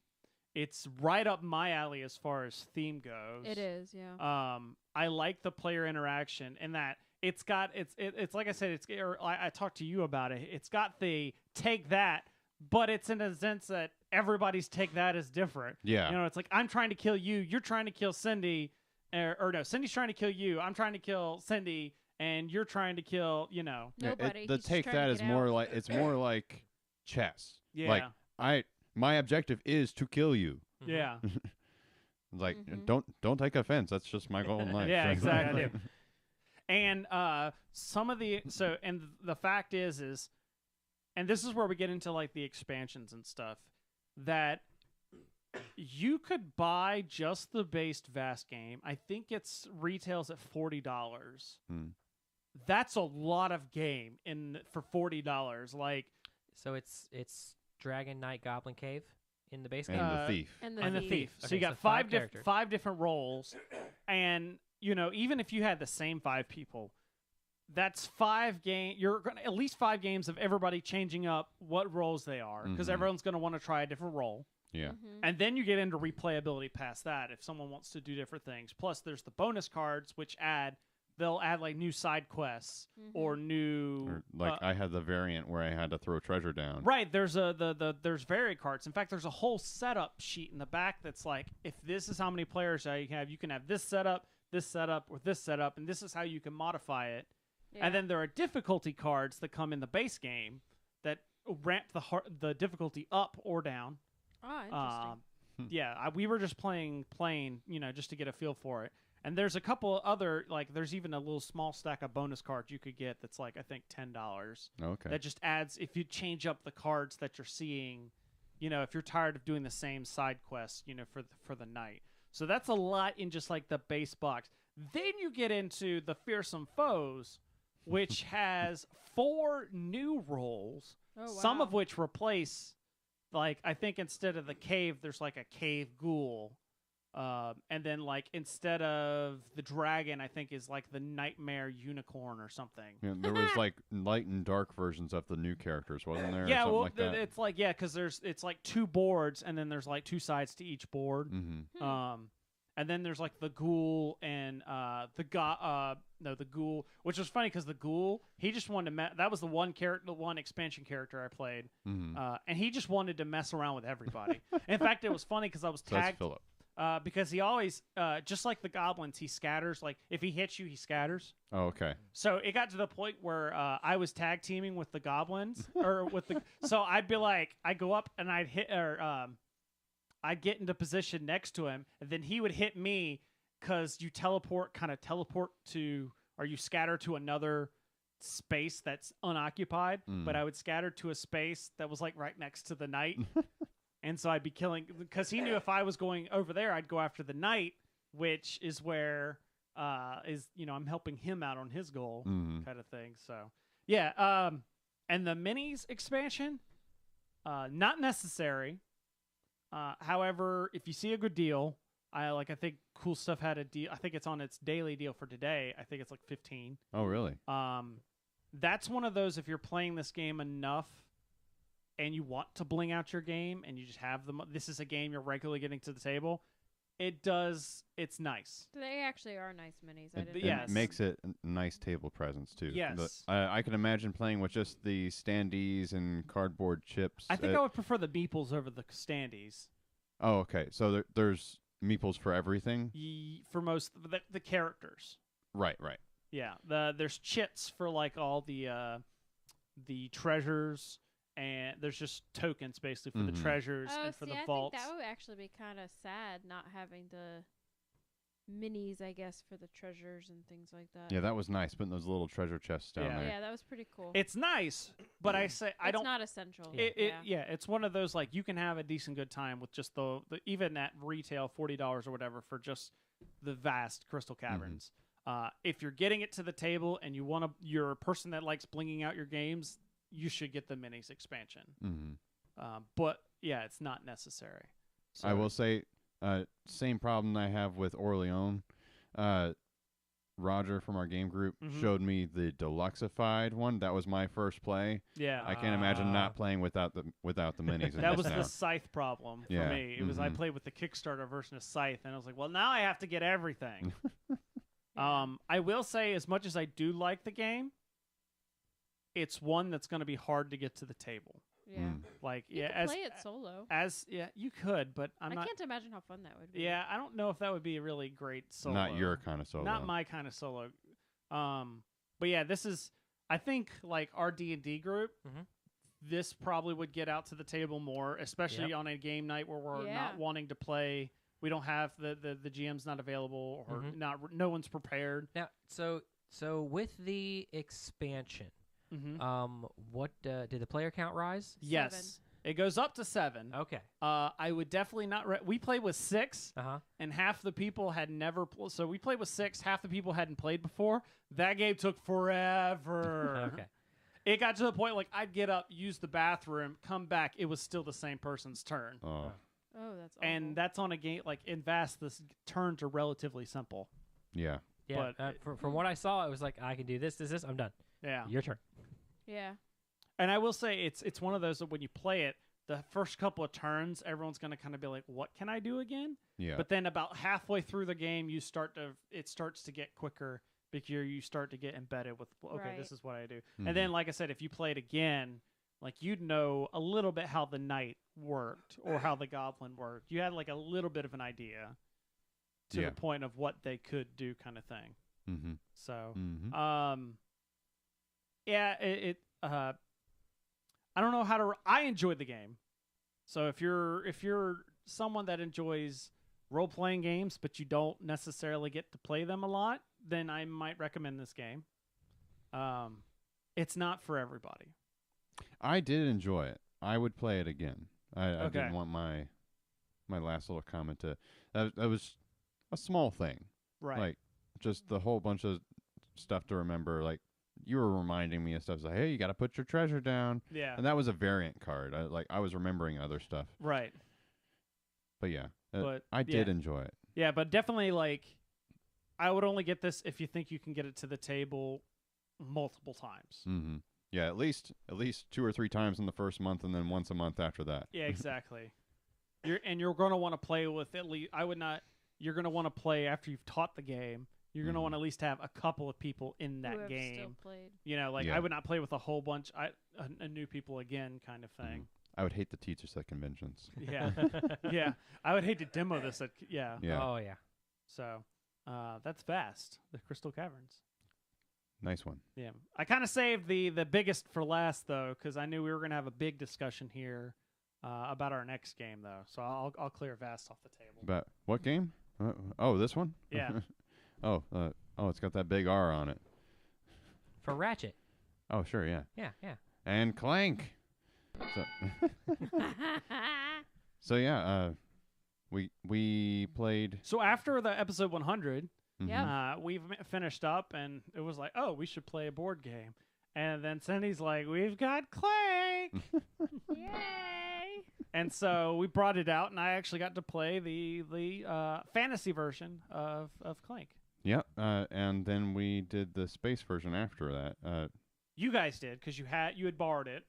It's right up my alley as far as theme goes. It is, yeah. I like the player interaction in that it's got it's like I said, I talked to you about it. It's got the take that, but it's in a sense that everybody's take that is different. Yeah. You know, it's like I'm trying to kill you, you're trying to kill Cindy, or no, Cindy's trying to kill you, I'm trying to kill Cindy, and you're trying to kill, Yeah, Nobody. the He's take trying that to is get more out. like it's more like chess. Yeah. Like my objective is to kill you. Yeah. Like Mhm. don't take offense. That's just my goal in life. Yeah, exactly. And some of the the fact is and this is where we get into like the expansions and stuff, that you could buy just the base vast game. I think it's retails at $40. Hmm. That's a lot of game for $40. Like So it's Dragon Knight Goblin Cave in the base And game. the thief. And and the thief. So Okay, you got so five five characters. different roles, and even if you had the same 5 people, that's 5 game. You're gonna at least 5 games of everybody changing up what roles they are, because Mhm. everyone's gonna want to try a different role, Yeah. Mhm. and then you get into replayability past that if someone wants to do different things. Plus, there's the bonus cards which add they'll add like new side quests or new Or, like I had the variant where I had to throw treasure down. right. There's there's vari cards. In fact, there's a whole setup sheet in the back that's like, if this is how many players you can have this setup, or this setup, and this is how you can modify it. Yeah. And then there are difficulty cards that come in the base game that ramp the difficulty up or down. Oh, interesting. Yeah, we were just playing, just to get a feel for it. And there's a couple other, like, there's even a little small stack of bonus cards you could get that's like, I think, $10. Okay. That just adds, if you change up the cards that you're seeing, if you're tired of doing the same side quests, for the night. So that's a lot in just like the base box. Then you get into the Fearsome Foes, which has 4 new roles, Oh, wow. some of which replace, like, I think instead of the cave, there's like a cave ghoul. And then, like, instead of the dragon, I think is like the nightmare unicorn or something. Yeah, there was like light and dark versions of the new characters, wasn't there? or Yeah, something well, like that? it's like, yeah, because it's like 2 boards, and then there's like 2 sides to each board. Mm-hmm. And then there's like the ghoul and the ghoul, which was funny because the ghoul, he just wanted to that was the one expansion character I played, Mm-hmm. and he just wanted to mess around with everybody. In fact, it was funny because I was So that's tagged Philip. because he always just like the goblins, he scatters. Like if he hits you, he scatters. Oh, okay. So it got to the point where I was tag teaming with the goblins, or with the. So I'd be like, I go up and I'd hit, or I'd get into position next to him, and then he would hit me because you teleport to, or you scatter to another space that's unoccupied. But I would scatter to a space that was like right next to the knight, and so I'd be killing, because he knew if I was going over there, I'd go after the knight, which is where I'm helping him out on his goal, kind of thing. So yeah, and the minis expansion, not necessary. However, if you see a good deal, I think Cool Stuff had a deal. I think it's on its daily deal for today. I think it's like 15. Oh, really? That's one of those, if you're playing this game enough and you want to bling out your game and you just have this is a game you're regularly getting to the table, it's nice. They actually are nice minis. I It, didn't. Yes. it makes it a nice table presence too. Yes. I can imagine playing with just the standees and cardboard chips. I think I would prefer the meeples over the standees. Oh, okay. So there's meeples for everything. For most the characters. Right. Yeah, there's chits for like all the treasures, and there's just tokens basically for the treasures and for the vaults. I think that would actually be kind of sad not having the minis, I guess, for the treasures and things like that. Yeah, that was nice putting those little treasure chests down there. Yeah, that was pretty cool. It's nice, but I say I don't. It's not essential. It's one of those, like, you can have a decent good time with just the even at retail $40 or whatever for just the vast Crystal Caverns. If you're getting it to the table and you're a person that likes blinging out your games, you should get the minis expansion. But yeah, it's not necessary. So, I will say, same problem I have with Orleans. Roger from our game group showed me the deluxeified one. That was my first play. Yeah, I can't imagine not playing without the minis. that was the Scythe problem for Yeah. me. It was I played with the Kickstarter version of Scythe, and I was like, well, now I have to get everything. I will say, as much as I do like the game, it's one that's going to be hard to get to the table. Yeah. Like, You could play it solo. You could, but I can't imagine how fun that would be. Yeah, I don't know if that would be a really great solo. Not your kind of solo. Not my kind of solo. But yeah, this is, I think, like our D&D group. This probably would get out to the table more, especially on a game night where we're not wanting to play. We don't have the GM's not available, or no one's prepared. Now, so with the expansion, what did the player count rise? Yes. 7. It goes up to 7. Okay. I would definitely not. We played with 6, and half the people had never. So we played with 6. Half the people hadn't played before. That game took forever. Okay. It got to the point like I'd get up, use the bathroom, come back. It was still the same person's turn. Oh, that's awful. And that's on a game like in Vast. The turns are relatively simple. Yeah. Yeah. But from what I saw, it was like I can do this. I'm done. Yeah. Your turn. Yeah. And I will say it's one of those that when you play it, the first couple of turns, everyone's going to kind of be like, "What can I do again?" Yeah. But then about halfway through the game, it starts to get quicker because you start to get embedded with, okay, this Right. is what I do. Mhm. And then, like I said, if you play it again, like you'd know a little bit how the knight worked or how the goblin worked. You had like a little bit of an idea to Yeah. the point of what they could do, kind of thing. Mm-hmm. So, Mm-hmm. yeah, I don't know how to. I enjoyed the game. So if you're someone that enjoys role playing games, but you don't necessarily get to play them a lot, then I might recommend this game. It's not for everybody. I did enjoy it. I would play it again. I Okay. didn't want my last little comment to. That was a small thing. Right. Like just the whole bunch of stuff to remember. Like you were reminding me of stuff. It's like, hey, you got to put your treasure down. Yeah. And that was a variant card. I was remembering other stuff. Right. But yeah, But I did enjoy it. Yeah, but definitely like I would only get this if you think you can get it to the table multiple times. Mm-hmm. Yeah, at least 2 or 3 times in the first month, and then once a month after that. Yeah, exactly. You're going to want to play with at least. I would not. You're going to want to play after you've taught the game. You're going to want to at least have a couple of people in that Who have game. still played. You know, like Yeah. I would not play with a whole bunch a new people again, kind of thing. I would hate to teach us at conventions. Yeah, yeah. I would hate to demo this. Yeah. Yeah, Oh yeah. So that's vast. The Crystal Caverns. nice one. Yeah, I kind of saved the biggest for last though, because I knew we were going to have a big discussion here about our next game though. So I'll clear Vast off the table. But what game? Oh, this one? Yeah. oh, it's got that big R on it. For Ratchet. Oh, sure, yeah. Yeah, yeah. And Clank. So, so yeah, we played. So after the episode 100, Yeah. we've finished up, and it was like, oh, we should play a board game. And then Cindy's like, we've got Clank. Yay! And so we brought it out, and I actually got to play the fantasy version of Clank. Yeah, and then we did the space version after that. You guys did because you had borrowed it,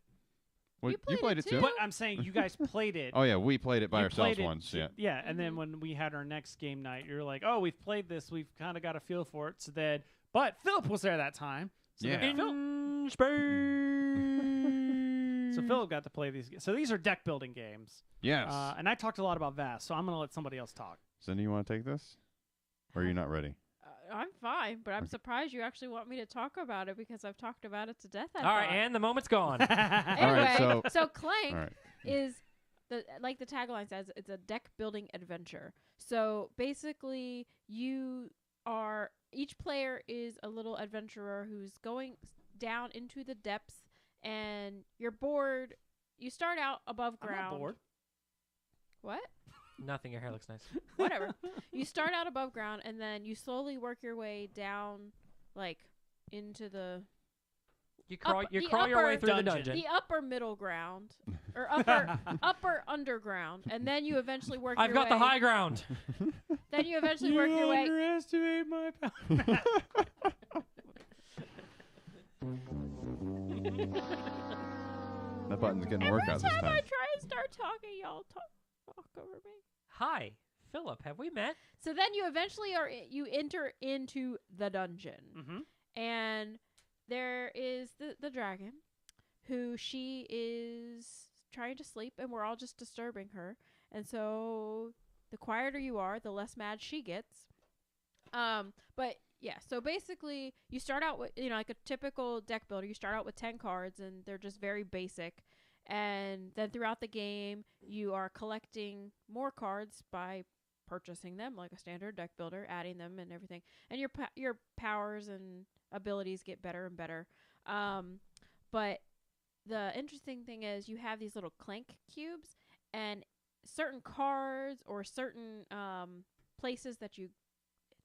Well, You played it it too? but I'm saying you guys played it. Oh yeah, we played it by You ourselves played it once. to- Yeah. yeah. And then Mhm. when we had our next game night, you're like, oh, we've played this. We've kind of got a feel for it. So then, but Philip was there that time. So then Yeah. So Philip got to play these. So these are deck building games. Yes. And I talked a lot about Vast, so I'm going to let somebody else talk. Cindy, you want to take this, or are you not ready? I'm fine, but I'm surprised you actually want me to talk about it because I've talked about it to death. All right, and the moment's gone. Anyway, All right, so Clank All right. is like the tagline says, it's a deck building adventure. So basically, each player is a little adventurer who's going down into the depths, and your board. You start out above I'm ground. not bored. What? Nothing. Your hair looks nice. Whatever. You start out above ground, and then you slowly work your way down, like into the You crawl. Up- You the crawl your way upper through the dungeon. dungeon. the upper middle ground or upper underground, and then you eventually work. I've your got the way, high ground. Then you eventually work your way. underestimate my power. That button's getting Every workout this time I time. try and start talking, y'all talk over me. Hi, Philip. Have we met? So then you eventually you enter into the dungeon, Mm-hmm. and there is the dragon, who she is trying to sleep, and we're all just disturbing her. And so the quieter you are, the less mad she gets. But yeah, so basically you start out with, like a typical deck builder, you start out with 10 cards, and they're just very basic. And then throughout the game, you are collecting more cards by purchasing them like a standard deck builder, adding them and everything. And your powers and abilities get better and better. But the interesting thing is you have these little Clank cubes, and certain cards or certain places that you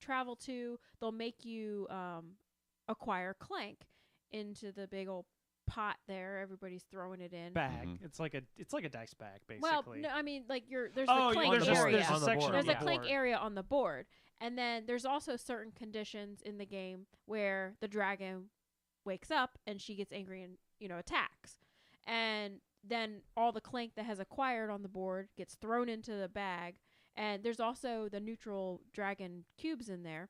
travel to, they'll make you acquire Clank into the big old pot there. Everybody's throwing it in. Bag. Mhm. It's like a dice bag basically. Well, no, I mean, like there's Oh, the Clank there's just- area. there's a On the section board, There's on a the Clank board. area on the board. And then there's also certain conditions in the game where the dragon wakes up and she gets angry and, attacks. And then all the Clank that has acquired on the board gets thrown into the bag. And there's also the neutral dragon cubes in there.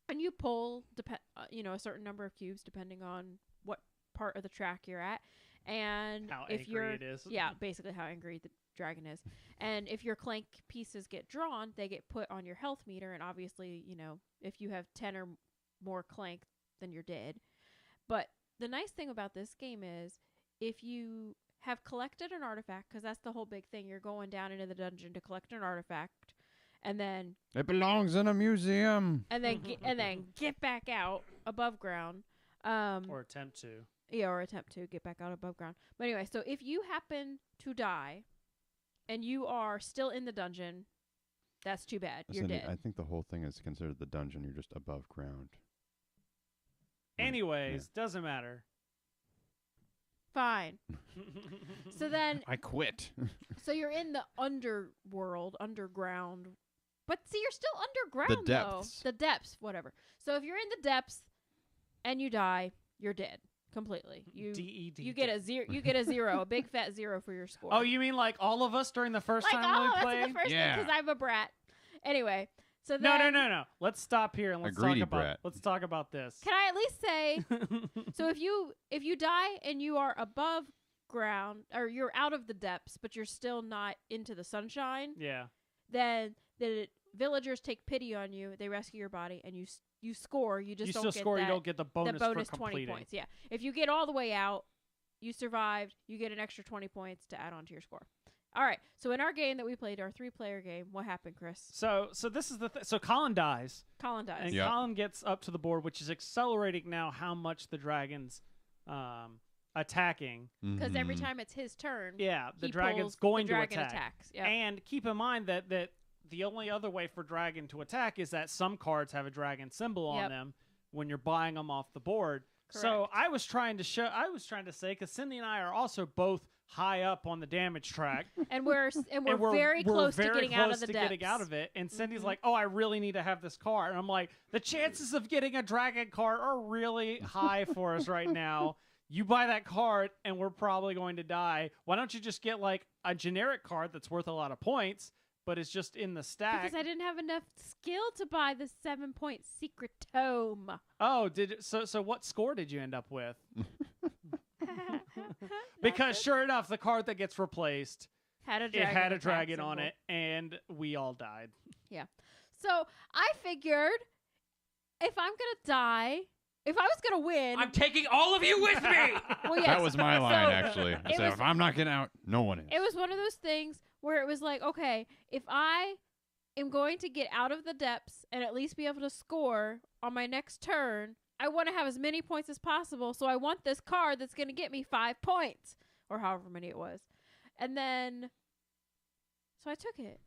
and you pull a certain number of cubes depending on what part of the track you're at, and How if angry you're it is. yeah, basically how angry the dragon is. And if your Clank pieces get drawn, they get put on your health meter, and obviously, if you have 10 or more Clank, then you're dead. But the nice thing about this game is if you have collected an artifact, because that's the whole big thing, you're going down into the dungeon to collect an artifact, and then It belongs in a museum. and then get back out above ground. Or attempt to. Yeah, or attempt to get back out above ground. But anyway, so if you happen to die and you are still in the dungeon, that's too bad. You're Listen, dead. I think the whole thing is considered the dungeon. You're just above ground. Anyways, doesn't matter. Fine. So then, I quit. so you're in the underground. But see, you're still underground, depths. though. The depths, whatever. So if you're in the depths and you die, you're dead completely. You DED. you get a zero. You get a zero, a big fat zero for your score. Oh, you mean like all of us during the first like time all we of us played? in the first Yeah. because I'm a brat. Anyway, so then No. Let's stop here and let's greedy talk about brat. let's talk about this. Can I at least say? So if you die and you are above ground or you're out of the depths, but you're still not into the sunshine, Yeah. then the villagers take pity on you. They rescue your body, and you score. You just You don't still get score. that, You don't get the bonus, the bonus for 20 completing. points. Yeah, if you get all the way out, you survived. You get an extra 20 points to add on to your score. All right. So in our game that we played, our 3-player game, what happened, Chris? So this is the so Colin dies, Colin dies. and Yeah. Colin gets up to the board, which is accelerating now how much the dragon's attacking. Because every Mhm. time it's his turn, Yeah, the he dragon's pulls, going the dragon to attack. attacks. Yeah. And keep in mind that the only other way for dragon to attack is that some cards have a dragon symbol on Yep. them when you're buying them off the board. So Correct. I was trying to say, because Cindy and I are also both high up on the damage track. And we're and very close to very getting out of close the to depths. getting out of it. And Cindy's Mhm. like, "Oh, I really need to have this card." And I'm like, "The chances of getting a dragon card are really high for us right now. You buy that card, and we're probably going to die. Why don't you just get like a generic card that's worth a lot of points, but it's just in the stack?" Because I didn't have enough skill to buy the 7-point secret tome. Oh, so what score did you end up with? Because sure enough, the card that gets replaced, had a it dragon had a attack dragon on symbol. it, and we all died. So I figured if I'm gonna die, if I was gonna win, I'm taking all of you with me. well, yes. That was my line, So, actually. I it said, was- if I'm not getting out, no one is. It was one of those things where it was like, okay, if I am going to get out of the depths and at least be able to score on my next turn, I want to have as many points as possible. So I want this card that's going to get me 5 points or however many it was. And then, so I took it.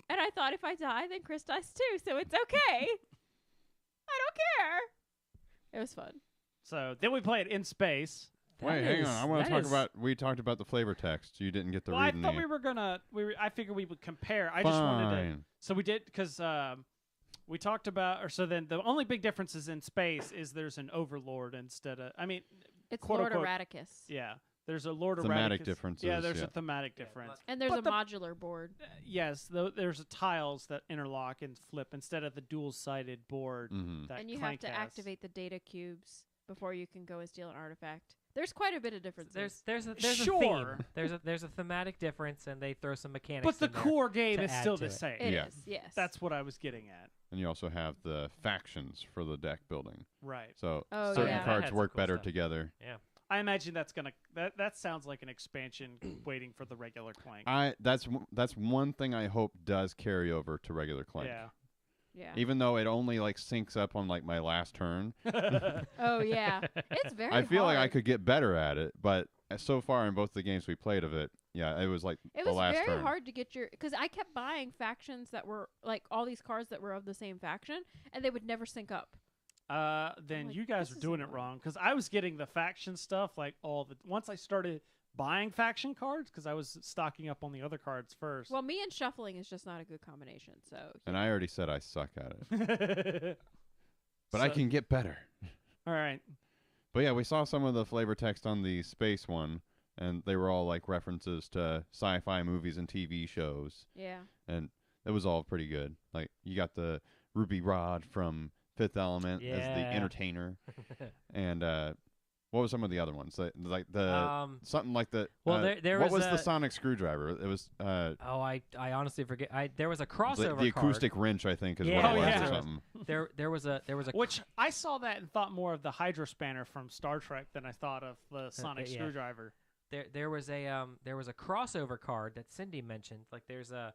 And I thought if I die, then Chris dies too. So it's okay. I don't care. It was fun. So then we played in space. Wait, hang on. I want to talk about. We talked about the flavor text. You didn't get the Well, I reading. thought we were gonna. I figured we would compare. I just wanted to. Fine. So we did because we talked about. Or so then the only big difference is in space is there's an overlord instead of. I mean, It's Quote, Lord unquote, Erraticus. yeah. There's a Lord Thematic Erraticus. differences, Yeah, there's yeah. a thematic difference. And there's But a the- modular board. Yes, there's tiles that interlock and flip instead of the dual-sided board Mhm. that And you Clank have to has. activate the data cubes before you can go and steal an artifact. There's quite a bit of differences. There's a Sure. theme. There's a thematic difference, and they throw some mechanics. But the in there. core game to is add still to the it. same. It Yeah. is, yes. That's what I was getting at. And you also have the factions for the deck building. Right. So Oh, certain yeah. That cards had some work cool better stuff. together. I imagine that's gonna. That sounds like an expansion waiting for the regular Clank. That's one thing I hope does carry over to regular Clank. Yeah. Yeah. Even though it only like syncs up on like my last turn, Oh yeah. It's very I feel like I hard. could get better at it. But so far in both the games we played of it, yeah, it was like It the was last very turn. hard to get your because I kept buying factions that were like all these cards that were of the same faction and they would never sync up. Then like, you guys this are is doing it annoying. wrong because I was getting the faction stuff like once I started buying faction cards because I was stocking up on the other cards first. Well, me and shuffling is just not a good combination. So And I already said I suck at it, but I So- can get better. All right. But yeah, we saw some of the flavor text on the space one, and they were all like references to sci-fi movies and TV shows, yeah. and it was all pretty good. Like you got the ruby rod from Fifth Element as the Yeah. entertainer, and what was some of the other ones? Like the something like the. Well, there what was was the a- sonic screwdriver? It was Oh, I honestly forget. There was a crossover the card. acoustic wrench, I think, is Yeah, what it was, yeah. or something. There was a Which I saw that and thought more of the Hydro Spanner from Star Trek than I thought of the sonic yeah. screwdriver. there was a crossover card that Cindy mentioned. Like there's a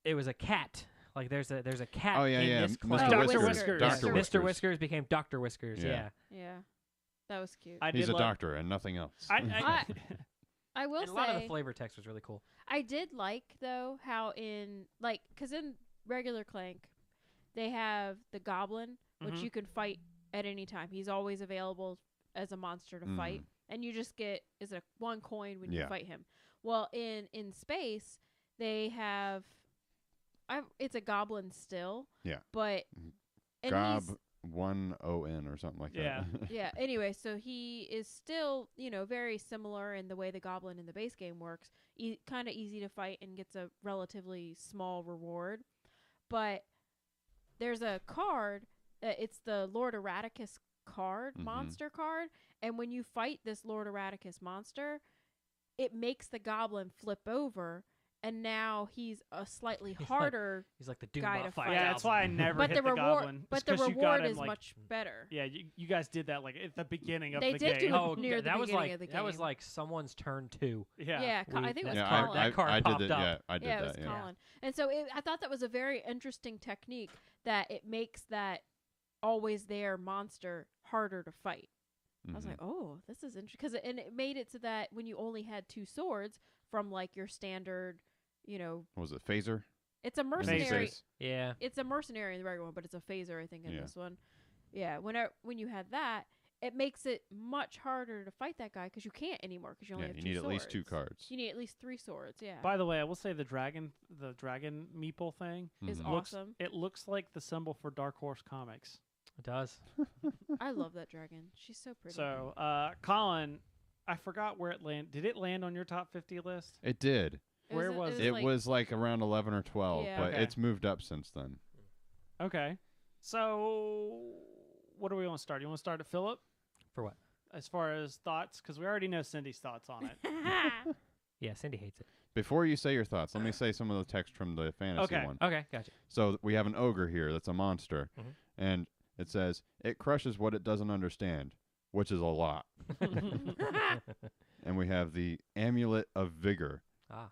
it was a cat. Like there's a cat Oh yeah, in yeah. this Mr. Clank. Dr. Whiskers. Whiskers. Dr. Yeah. Whiskers. Mr. Whiskers became Dr. Whiskers. Yeah. Yeah. Yeah, that was cute. I He's did a love- doctor and nothing else. I will And say a lot of the flavor text was really cool. I did like though how because in regular Clank, they have the Goblin, which Mhm. you can fight at any time. He's always available as a monster to fight, and you just get one coin when you Yeah. fight him. Well, in space, they have, it's a Goblin still. Yeah. But and Gob he's 1ON or something like Yeah. that. yeah. Anyway, so he is still, very similar in the way the Goblin in the base game works. Kind of easy to fight and gets a relatively small reward. But there's a card. It's the Lord Erraticus card, Mhm. monster card. And when you fight this Lord Erraticus monster, it makes the Goblin flip over. And now he's a slightly He's like- harder. He's like the Doom Guy Bot to fight. 5000. Yeah, that's why I never But hit the the reward, Goblin. but It's the 'cause you got reward him, is like- much better. Yeah, you guys did that like at the beginning of They the did game. do Oh, near the that was beginning like of the that was game. like someone's turn 2. Yeah. Yeah, We- I think it was that yeah, Colin. that card I popped did it. up. Yeah, I did Yeah, it that. was Yeah. Colin. And so I thought that was a very interesting technique that it makes that always there monster harder to fight. I was Mhm. like, oh, this is interesting. And it made it so that when you only had 2 swords from like your standard, What was it phaser? it's a In mercenary. space? Yeah. It's a mercenary in the regular one, but it's a phaser, I think, in Yeah. this one. Yeah, when you had that, it makes it much harder to fight that guy because you can't anymore because you only Yeah, have you 2 need at swords. least 2 cards. You need at least 3 swords. Yeah, By the way, I will say the dragon meeple thing is Mhm. awesome. it looks like the symbol for Dark Horse Comics. It does. I love that dragon. She's so pretty. So, Colin, I forgot where it landed. Did it land on your top 50 list? It did. where was It was like around 11 or 12, Yeah. but Okay. it's moved up since then. Okay. So, what do we want to start? You want to start at Philip For what? as far as thoughts? Because we already know Cindy's thoughts on it. Yeah, Cindy hates it. Before you say your thoughts, let me say some of the text from the fantasy Okay. one. Okay, gotcha. So we have an ogre here that's a monster, Mhm. and it says, it crushes what it doesn't understand, which is a lot. And we have the amulet of vigor. Ah.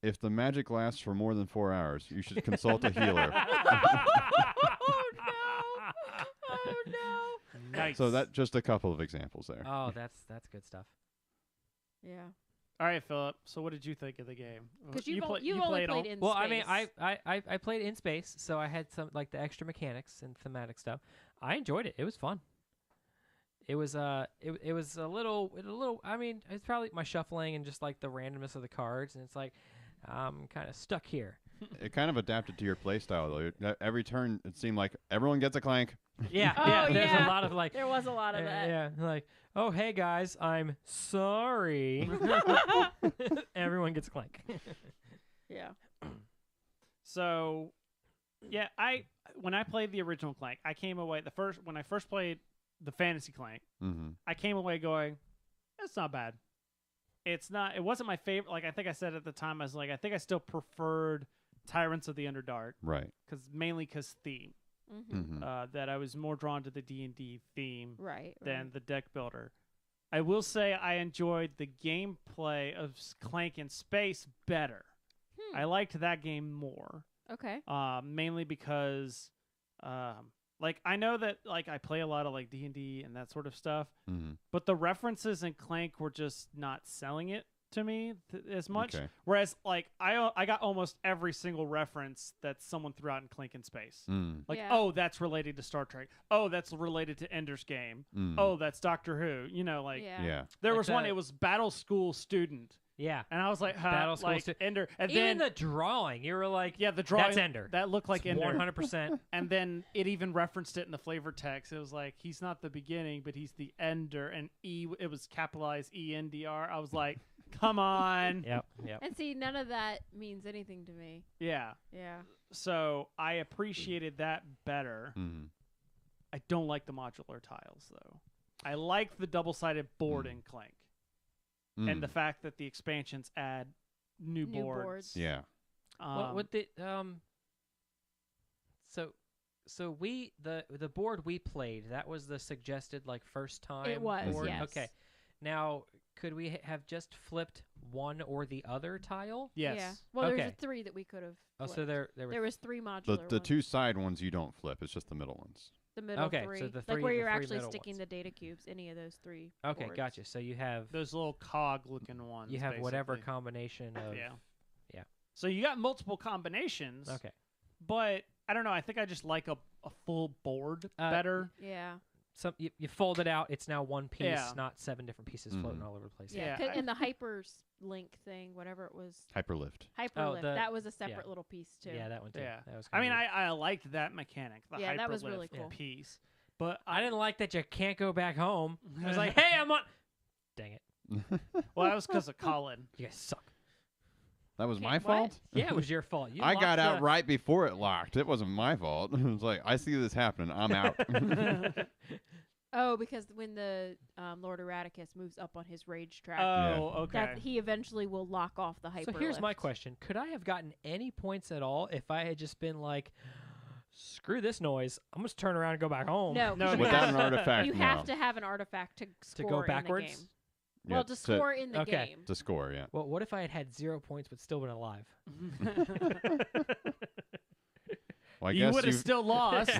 If the magic lasts for more than 4 hours, you should consult a healer. Oh no! Oh no! Nice. So that just a couple of examples there. Oh, that's good stuff. Yeah, All right, Philip. So, what did you think of the game? because You you've pla- only played played all- in Well, space. I mean, I played in space, so I had some like the extra mechanics and thematic stuff. I enjoyed it. It was fun. It was it was a little. I mean, it's probably my shuffling and just like the randomness of the cards, and it's like I'm kind of stuck here. It kind of adapted to your playstyle, though. Every turn, it seemed like everyone gets a clank. Yeah, Oh, yeah. There's yeah. a lot of like. There was a lot of that. Yeah, like, oh hey guys, I'm sorry. Everyone gets a clank. Yeah. So, yeah, when I played the original Clank, I came away when I first played the Fantasy Clank, Mm-hmm. I came away going, it's not bad. It wasn't my favorite. Like I think I said at the time, I was like, I think I still preferred Tyrants of the Underdark Right. mainly because theme. Mm-hmm. Mm-hmm. That I was more drawn to the D&D theme Right. than the deck builder. I will say I enjoyed the gameplay of Clank in Space better. Hmm. I liked that game more. Okay. Mainly because like I know that like I play a lot of like D&D and that sort of stuff, Mm-hmm. but the references in Clank were just not selling it to me as much. Okay. Whereas like I got almost every single reference that someone threw out in Clank in Space. Mm. Like, Yeah. oh, that's related to Star Trek. Oh, that's related to Ender's Game. Mm. Oh, that's Doctor Who. You know, like Yeah. Yeah. there Like was one. the- It was Battle School Student, Yeah. and I was like, huh, Battle School like Ender. And Even then the drawing, you were like, yeah, the drawing that's Ender. that looked like Ender. 100%. And then it even referenced it in the flavor text. It was like he's not the beginning, but he's the Ender, and it was capitalized ENDR. I was like, Come on. Yep. And see, none of that means anything to me. Yeah. Yeah. So I appreciated that better. Mhm. I don't like the modular tiles though. I like the double-sided board in Clank, and the fact that the expansions add new boards. Yeah. Well, with the so we the board we played, that was the suggested like first time It was, board? yes. Okay. Now, could we have just flipped one or the other tile? Yes. Yeah. Well, there's Okay. 3 that we could have. Oh, so there were There was 3 modular The ones. 2 side ones you don't flip. It's just the middle ones. The middle Okay, 3. so the like three- where the you're 3 actually middle sticking ones. the data cubes, any of those 3 Okay, boards. gotcha. So you have Those little cog-looking ones. whatever basically. combination of Yeah. Yeah. So you got multiple combinations. Okay. But I don't know. I think I just like a full board better. Yeah. Some you fold it out, it's now one piece, Yeah. not 7 different pieces floating all over the place. Yeah. Yeah. And the hyperlink thing, whatever it was. Hyperlift. Hyperlift. that was a yeah. separate little piece too. Yeah, that one too. Yeah. That was I mean, kinda weird. I liked that mechanic. The Yeah, that was really hyperlift cool. piece. But I didn't like that you can't go back home. I was like, hey, I'm on. Dang it. Well, that was because of Colin. You guys suck. That was my What? fault? Yeah, it was your fault. You I got locked out the- right before it locked. It wasn't my fault. It was like, I see this happening. I'm out. Oh, because when the Lord Erraticus moves up on his rage track, Oh, okay. that he eventually will lock off the hyperlift. So here's my question. Could I have gotten any points at all if I had just been like, screw this noise, I'm just turn around and go back home? No, No, 'cause you Without have- an artifact, You no. have to have an artifact to score go in the backwards? game. Yeah, Well, to score in the okay. game. To score, yeah. Well, what if I had had 0 points but still been alive? Well, I you guess would have still lost.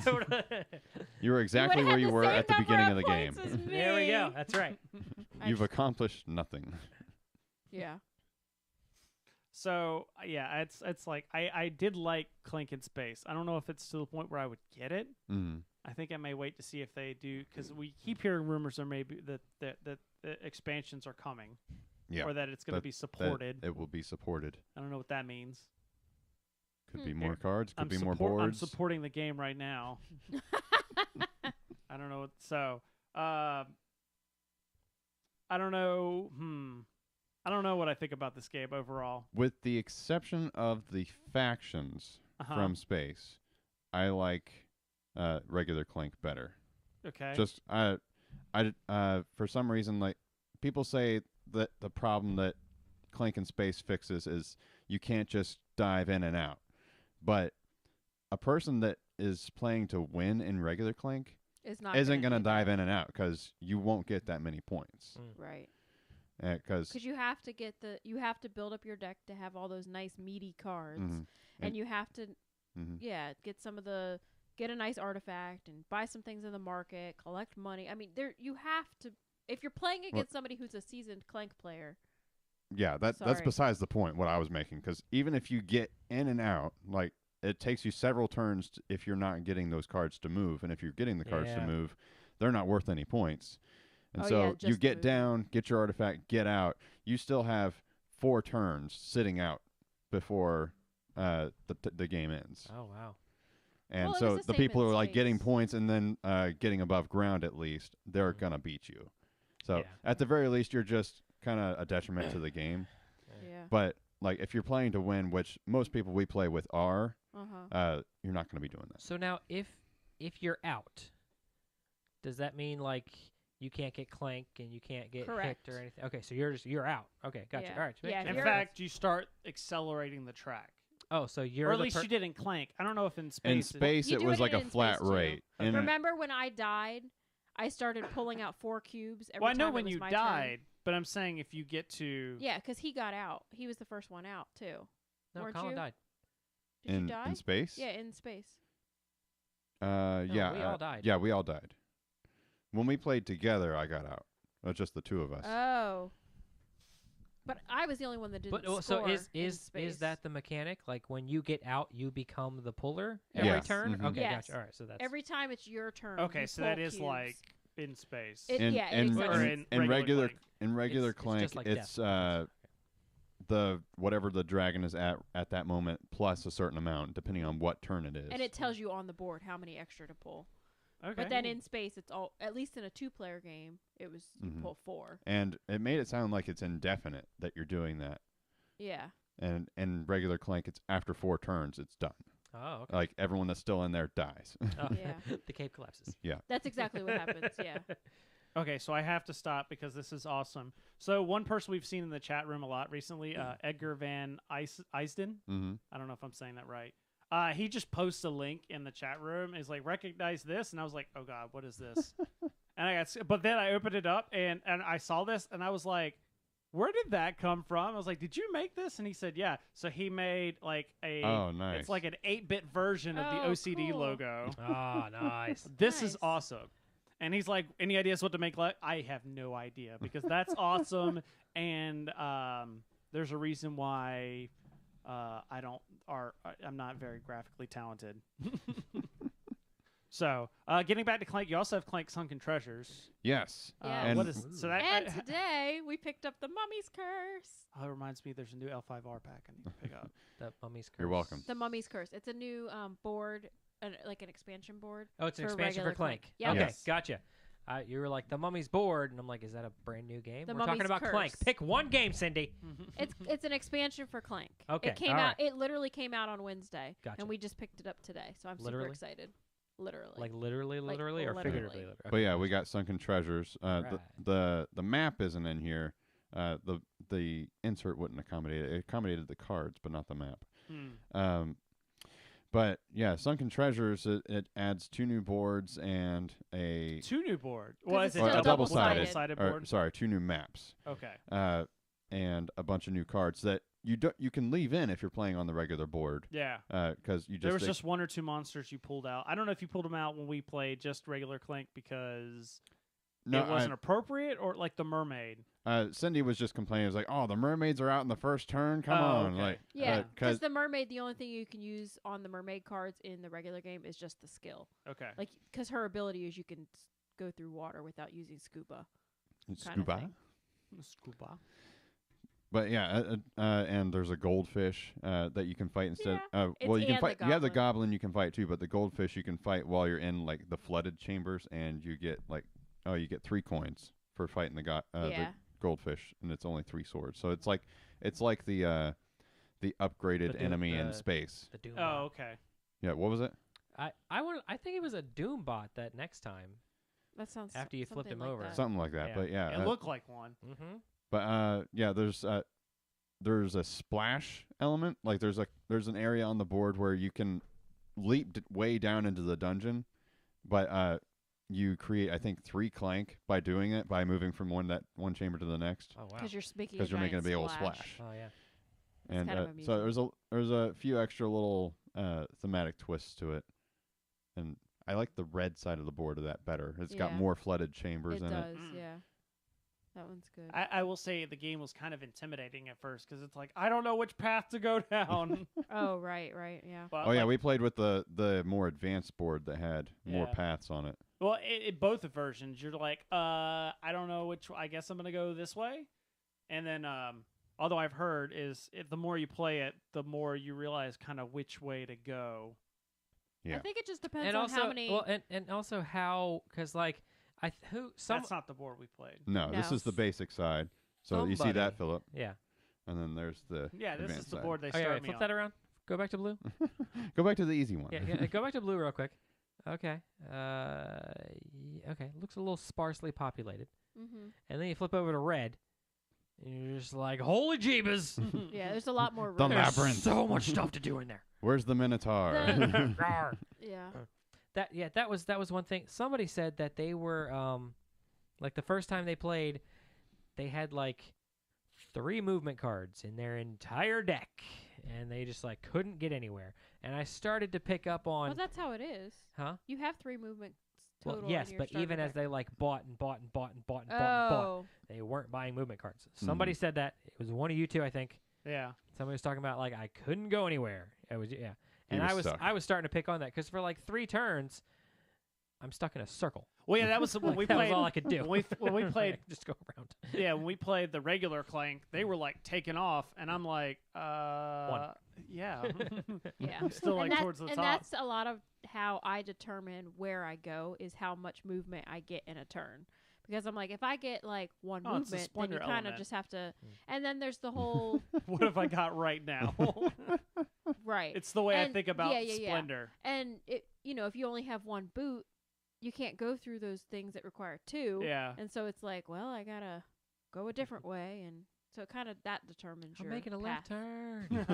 you were exactly where you were at the beginning of the game. There we go. That's right. You've accomplished nothing. Yeah. So yeah, it's like I did like Clank in Space. I don't know if it's to the point where I would get it. Mm. I think I may wait to see if they do, because we keep hearing rumors or maybe that the expansions are coming, Yeah. or that it's going to be supported. It will be supported. I don't know what that means. Could be more cards. Could I'm be more I'm boards. supporting the game right now. I don't know. So I don't know. I don't know what I think about this game overall. With the exception of the factions from Space, I like regular Clank better. Okay. Just for some reason, like people say that the problem that Clank in Space fixes is you can't just dive in and out. But a person that is playing to win in regular Clank isn't going to dive in and out because you won't get that many points. Right. Because you have to build up your deck to have all those nice meaty cards, and you have to get a nice artifact and buy some things in the market, collect money. I mean, you have to, if you're playing against somebody who's a seasoned Clank player. Yeah, that's besides the point. What I was making, because even if you get in and out, like it takes you several turns if you're not getting those cards to move, and if you're getting the cards to move, they're not worth any points. And so you get down, get your artifact, get out. You still have 4 turns sitting out before the game ends. Oh wow! And so the people who are like getting points and then getting above ground at least, they're gonna beat you. So at the very least, you're just kind of a detriment to the game. Yeah. But like if you're playing to win, which most people we play with are, you're not going to be doing that. So now, if you're out, does that mean like you can't get Clank and you can't get hit or anything? Okay, so you're out. Okay, gotcha. Yeah. All right. Yeah, in fact, you start accelerating the track. Oh, so you're or at least you did in Clank. I don't know if in Space. In Space, it was like a flat rate. Remember when I died? I started pulling out 4 cubes every well, I time know it when was you my died, turn. but I'm saying if you get to Yeah, because he got out. He was the first one out too. No, Weren't Colin you? died. Did you die? In Space? Yeah, in Space. Yeah. we all died. Yeah, we all died. When we played together, I got out. It was just the 2 of us. Oh. But I was the only one that didn't But score so in is Space. that the mechanic? Like when you get out, you become the puller every Yes. turn. Mhm. Okay, Yes. gotcha. All right, so that's Every time it's your turn. okay, you so that pull is cubes. like in Space. It- yeah, it exists. Or in regular Clank. in regular It's Clank, just like it's death. the whatever the dragon is at that moment plus a certain amount, depending on what turn it is. And it tells you on the board how many extra to pull. Okay. But then in space, it's all, at least in a 2-player game, it was you Mhm. pull 4. And it made it sound like it's indefinite that you're doing that. Yeah. And in regular Clank, it's after 4 turns, it's done. Oh, okay. Like everyone that's still in there dies. Oh, Yeah. the cave collapses. That's exactly what happens. Yeah. Okay, so I have to stop because this is awesome. So one person we've seen in the chat room a lot recently, Edgar Van Eisden. Mm-hmm. I don't know if I'm saying that right. He just posts a link in the chat room. Is like, recognize this, and I was like, oh god, what is this? And but then I opened it up and I saw this, and I was like, where did that come from? I was like, did you make this? And he said, yeah. So he made like a, Oh, nice. it's like an 8-bit version of the Oh, OCD cool. logo. Ah, nice. This is Nice. awesome. And he's like, any ideas what to make? I have no idea because that's awesome. And there's a reason why I'm not very graphically talented. So getting back to Clank, you also have Clank Sunken Treasures. Yes. Yeah. And What is so that? And today we picked up the Mummy's Curse. Oh, it reminds me, there's a new L5R pack I need to pick up. The Mummy's Curse. You're welcome. The Mummy's Curse. It's a new board, like an expansion board. Oh, it's an for expansion for regular Clank. Clank. Yep. Okay, Yes. gotcha. You were like, the Mummy's board, and I'm like, is that a brand new game? The We're talking Mummy's about Clank. Curse. Pick one game, Cindy. It's an expansion for Clank. Okay, It came all out. right. It literally came out on Wednesday, Gotcha. and we just picked it up today. So I'm Literally? super excited. Literally. Like literally, Like, or literally. figuratively? But yeah, we got Sunken Treasures. Right. The map isn't in here. The insert wouldn't accommodate it. It accommodated the cards, but not the map. But yeah, Sunken Treasures, it adds 2 new boards and a 2 new board. 'Cause Well, it's is it still a double-sided. double-sided or, board? sorry, 2 new maps. Okay. And a bunch of new cards that you can leave in if you're playing on the regular board. Yeah. Because you just There was just 1 or 2 monsters you pulled out. I don't know if you pulled them out when we played just regular Clank because it wasn't appropriate, or like the mermaid. Cindy was just complaining. It was like, oh, the mermaids are out in the first turn. Come Oh, on, okay. like yeah, because 'cause the mermaid, the only thing you can use on the mermaid cards in the regular game is just the skill. Okay. Like, because her ability is you can go through water without using scuba. kind of scuba. thing. Scuba. But yeah, and there's a goldfish that you can fight instead. Well, It's you can and fight. the You have the goblin. goblin you can fight too, but the goldfish you can fight while you're in like the flooded chambers, and you get you get 3 coins for fighting the Yeah. goldfish, and it's only 3 swords. So it's like the upgraded The Doom- enemy in the- space. The Doom. Oh, okay. Yeah, what was it? I think it was a Doom bot that next time That sounds after you flipped something him like over. that. Something like that. Yeah. But yeah, It looked like one. Mm-hmm. but yeah, there's a splash element. Like there's an area on the board where you can leap way down into the dungeon, but you create, I think, 3 Clank by doing it, by moving from one chamber to the next, Oh wow. Because you're making because you're making a big old splash. splash. Oh yeah. It's And kind of so there's a few extra little thematic twists to it, and I like the red side of the board of that better. It's got Yeah. more flooded chambers It in does, Mm. yeah. That one's good. I will say the game was kind of intimidating at first because it's like, I don't know which path to go down. Oh, right, yeah. But Oh yeah, like, we played with the more advanced board that had more Yeah. paths on it. well, both the versions, you're like, I don't know which. I guess I'm gonna go this way, and then although I've heard the more you play it, the more you realize kind of which way to go. Yeah. I think it just depends And on also, how many. well, and also how, because like That's not the board we played. No, this No. is the basic side. So you see Somebody- that, Philip, yeah. and then there's the Yeah, this is advanced the side. board they Okay, start wait, me flip on. that around. Go back to blue. Go back to the easy one. Yeah, go back to blue real quick. Okay. Okay. Looks a little sparsely populated. Mm-hmm. And then you flip over to red, and you're just like, holy jeebus! Yeah, there's a lot more The room. There's labyrinth. so much stuff to do in there. Where's the Minotaur? Rawr. Yeah. That was one thing. Somebody said that they were like the first time they played, they had like 3 movement cards in their entire deck, and they just like couldn't get anywhere. And I started to pick up on, Well, that's how it is. huh? You have 3 movements total. Well, yes, in your but even starter as deck. they like bought and bought and bought and bought and bought and bought, Oh. they weren't buying movement cards. Somebody said that. It was one of you two, I think. Yeah. Somebody was talking about like I couldn't go anywhere. It was And was stuck. I was starting to pick on that because for like 3 turns, I'm stuck in a circle. Well, yeah, that was when we that played. was all I could do. When we played, just go around. yeah, when we played the regular Clank, they were like taking off, and I'm like, yeah, Yeah. I'm still like and towards the and top. that's a lot of how I determine where I go is how much movement I get in a turn. Because I'm like, if I get like one Oh, it's the movement, then splendor you kind of element. just have to. And then there's the whole What have I got right now? right. It's the way I And- think about yeah. splendor. And it, if you only have one boot, you can't go through those things that require two. Yeah. And so it's like, well, I gotta go a different way, and so kind of that determines I'm your making a path. left turn.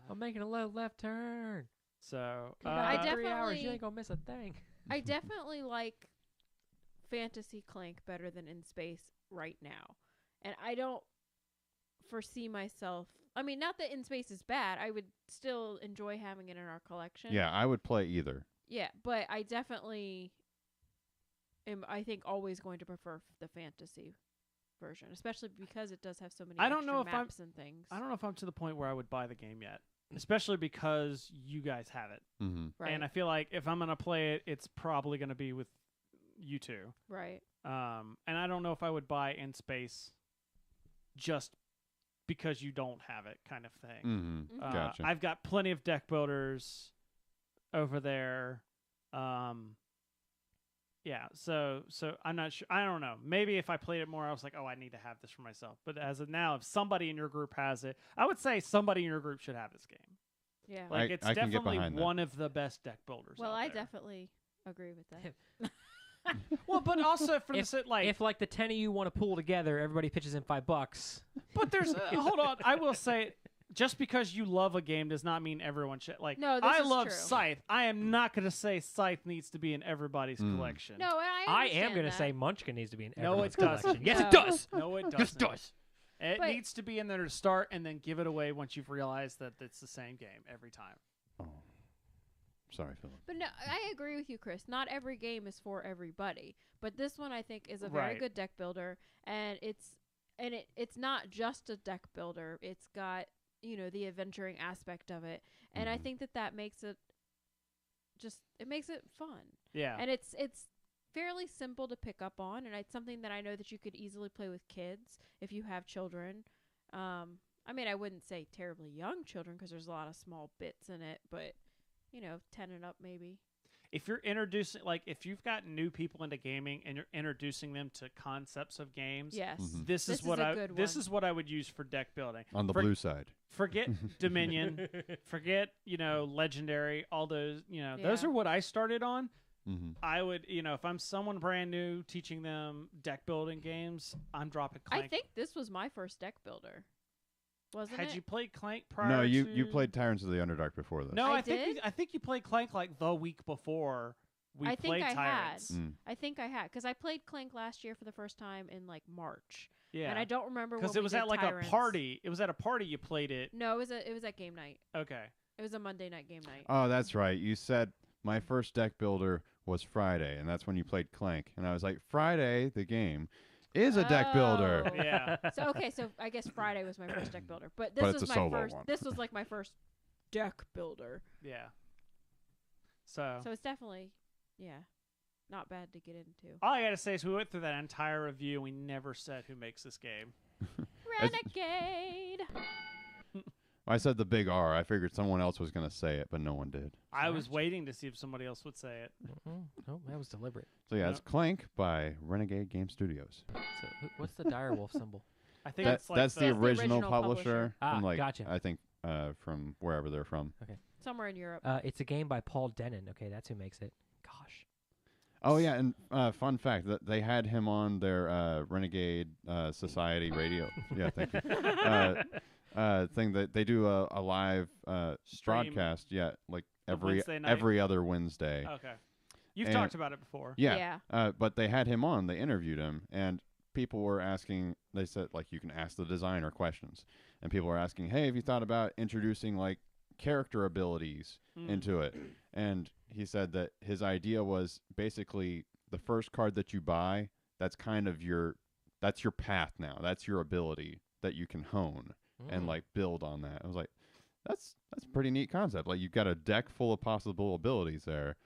I'm making a left turn. So I In 3 hours, you definitely- ain't gonna miss a thing. I definitely like Fantasy Clank better than In Space right now. And I don't foresee myself. I mean, not that In Space is bad. I would still enjoy having it in our collection. Yeah, I would play either. Yeah, but I definitely am, I think, always going to prefer the fantasy version, especially because it does have so many I don't know extra if I'm- maps and things. I don't know if I'm to the point where I would buy the game yet, especially because you guys have it, Mm-hmm. Right. and I feel like if I'm gonna play it, it's probably gonna be with you two. right. And I don't know if I would buy In Space just because you don't have it, kind of thing. Mm-hmm. Mhm. Gotcha. I've got plenty of deck builders over there. Yeah, so I'm not sure. I don't know. Maybe if I played it more, I was like, oh, I need to have this for myself. But as of now, if somebody in your group has it, I would say somebody in your group should have this game. Yeah. Like, I it's can get definitely behind that. one of the best deck builders. Well, out I there. definitely agree with that. Well, but also for the like, If like the 10 of you want to pool together, everybody pitches in $5. but there's hold on. I will say, just because you love a game does not mean everyone should. Like, No, this I is love true. Scythe. I am not going to say Scythe needs to be in everybody's collection. No, and I I understand am going to that. say Munchkin needs to be in No, everyone's it doesn't. collection. Yes, No. it does. No, it doesn't. Yes, it does. It But- needs to be in there to start, and then give it away once you've realized that it's the same game every time. Oh. Sorry, Philip. But no, I agree with you, Chris. Not every game is for everybody, but this one I think is a very Right. good deck builder, and it's not just a deck builder. It's got the adventuring aspect of it, and I Mhm. think that makes it makes it fun, Yeah. and it's fairly simple to pick up on, and it's something that I know that you could easily play with kids if you have children. I mean, I wouldn't say terribly young children because there's a lot of small bits in it, but 10 and up maybe. If you're introducing, like, if you've got new people into gaming and you're introducing them to concepts of games, Yes. Mhm. this This is what is a I good this one. is what I would use for deck building. On the For- blue side. Forget Dominion, forget Legendary, all those those Yeah. are what I started on. Mm-hmm. I would if I'm someone brand new teaching them deck building games, I'm dropping Clank. I think this was my first deck builder. Wasn't Had it? you played Clank prior? No, you to... played Tyrants of the Underdark before this. No, I I think did? I think you played Clank like the week before we I think played I had. Tyrants. Mm. I think I had because I played Clank last year for the first time in like March, Yeah, and I don't remember because when it was we did at like Tyrants. a party. It was at a party you played it. No, it was at game night. Okay. It was a Monday night game night. Oh, that's right. You said my first deck builder was Friday, and that's when you played Clank. And I was like, Friday, the game, is a deck builder. Oh. Yeah. So so I guess Friday was my first deck builder, but this But it's was a my solo first. one. This was like my first deck builder. Yeah. So So it's definitely not bad to get into. all I gotta say is we went through that entire review and we never said who makes this game. Renegade. I said the big R. I figured someone else was going to say it, but no one did. I was waiting to see if somebody else would say it. No, that was deliberate. So yeah, Yep. it's Clank by Renegade Game Studios. So, what's the direwolf symbol? I think That, it's like that's the original original publisher. publisher. From, like, Gotcha. I think from wherever they're from. Somewhere in Europe. It's a game by Paul Denon. Okay, that's who makes it. Gosh. Oh yeah, and fun fact that they had him on their Renegade Society radio. Yeah, thank you. Thing that they do a live Stream broadcast. Yeah, like of Wednesday night? every other Wednesday. Okay. You've And- talked about it before. Yeah. But they had him on. They interviewed him, and people were asking. They said like you can ask the designer questions, and people were asking, "Hey, have you thought about introducing like character abilities into it?" And he said that his idea was basically the first card that you buy. That's kind of that's your path now. That's your ability that you can hone and like build on that. I was like, that's a pretty neat concept. Like you've got a deck full of possible abilities there.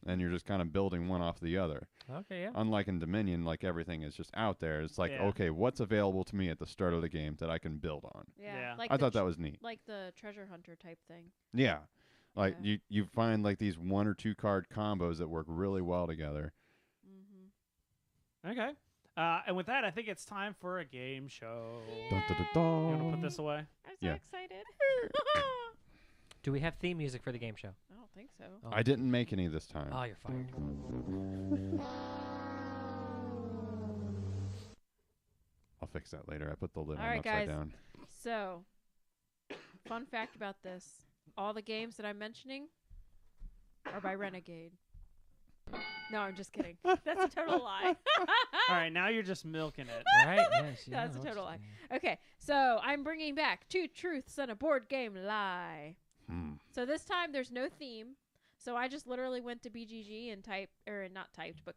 and you're just kind of building one off the other. Okay, yeah. Unlike in Dominion, like everything is just out there. It's like, Yeah. okay, what's available to me at the start of the game that I can build on? Yeah. Like I the thought that was neat. like the treasure hunter type thing. Yeah. Like Yeah. you find like these 1 or 2 card combos that work really well together. Mm-hmm. Okay. And with that, I think it's time for a game show. Dun, dun, dun, You dun. want to put this away? I'm so Yeah. excited. Do we have theme music for the game show? I don't think so. Oh. I didn't make any this time. Oh, you're fired. I'll fix that later. I put the lid All on right, upside guys. down. So, fun fact about this: all the games that I'm mentioning are by Renegade. No, I'm just kidding. That's a total lie. All right, now you're just milking it. Right? Yes, yeah, That's a I'll total just- lie. Okay, so I'm bringing back 2 truths and a board game lie. So this time there's no theme. So I just literally went to BGG and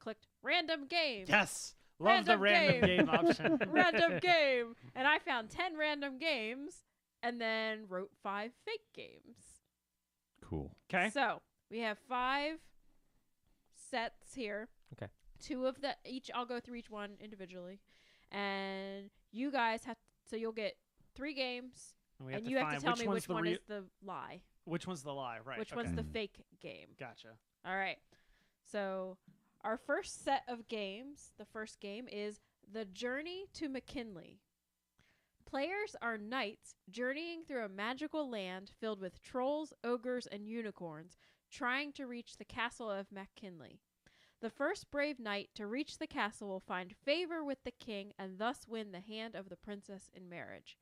clicked random game. Yes. Love the Random random game option. Random game. And I found 10 random games and then wrote 5 fake games. Cool. Okay. So we have 5 sets here. Okay. 2 of the each. I'll go through each one individually, and you guys have. So you'll get 3 games, We have and to you have to find tell me one's which the one real- is the lie, Which one's the lie? Right. which okay. one's the Mm. fake game. Gotcha. All right. So our first set of games. The first game is The Journey to McKinley. Players are knights journeying through a magical land filled with trolls, ogres, and unicorns, trying to reach the castle of McKinley. The first brave knight to reach the castle will find favor with the king and thus win the hand of the princess in marriage.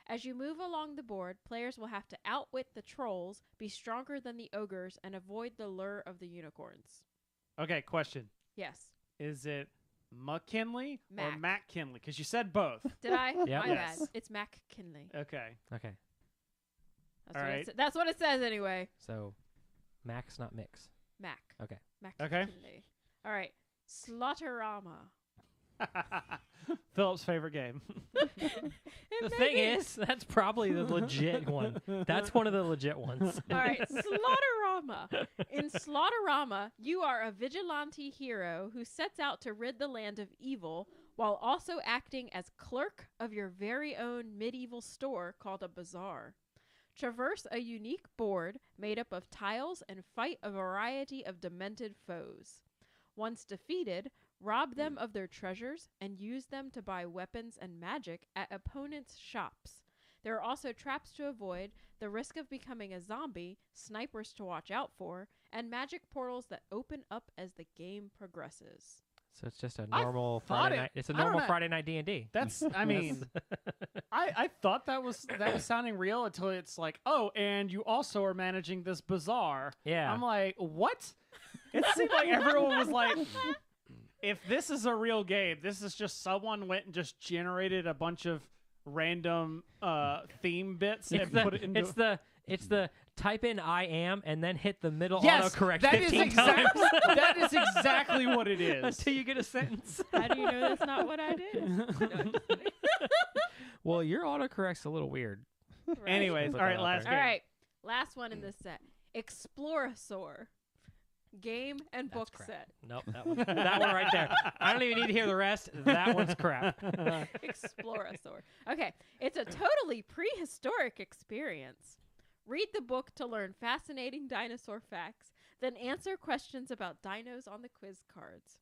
As you move along the board, players will have to outwit the trolls, be stronger than the ogres, and avoid the lure of the unicorns. Okay. Question: Yes. Is it McKinley or Mac. Matt Kinley? Because you said both. Did I? Yep. My Yes. bad. It's McKinley. Okay. Okay. That's, All what right. that's what it says anyway. So, Max, not Mix. Mac. Okay. Okay. McKinley. All right. Slaughterama. Philip's favorite game. The thing is, that's probably the legit one. That's one of the legit ones. All right, Slaughterama. In Slaughterama, you are a vigilante hero who sets out to rid the land of evil while also acting as clerk of your very own medieval store called a bazaar. Traverse a unique board made up of tiles and fight a variety of demented foes. Once defeated, rob them of their treasures and use them to buy weapons and magic at opponents' shops. There are also traps to avoid, the risk of becoming a zombie, snipers to watch out for, and magic portals that open up as the game progresses. So it's just a I normal thought Friday it- night. It's a I don't normal know. Friday night D&D. That's. I mean, I thought that was sounding real until it's like, oh, and you also are managing this bazaar. Yeah. I'm like, what? It seemed like everyone was like, if this is a real game, this is just someone went and just generated a bunch of random theme bits and put it into. It's the type in I am and then hit the middle Yes, autocorrect that is 15 times that is exactly what it is. until you get a sentence. How do you know that's not what I did? Well, your autocorrect's a little weird. Right. Anyways, Put all that right, out last there. All game. right, last one in this set. Explorasaur. Game and That's book crap. set. Nope, that one right there. I don't even need to hear the rest. That one's crap. Explorasaur. Okay, it's a totally prehistoric experience. Read the book to learn fascinating dinosaur facts, then answer questions about dinos on the quiz cards.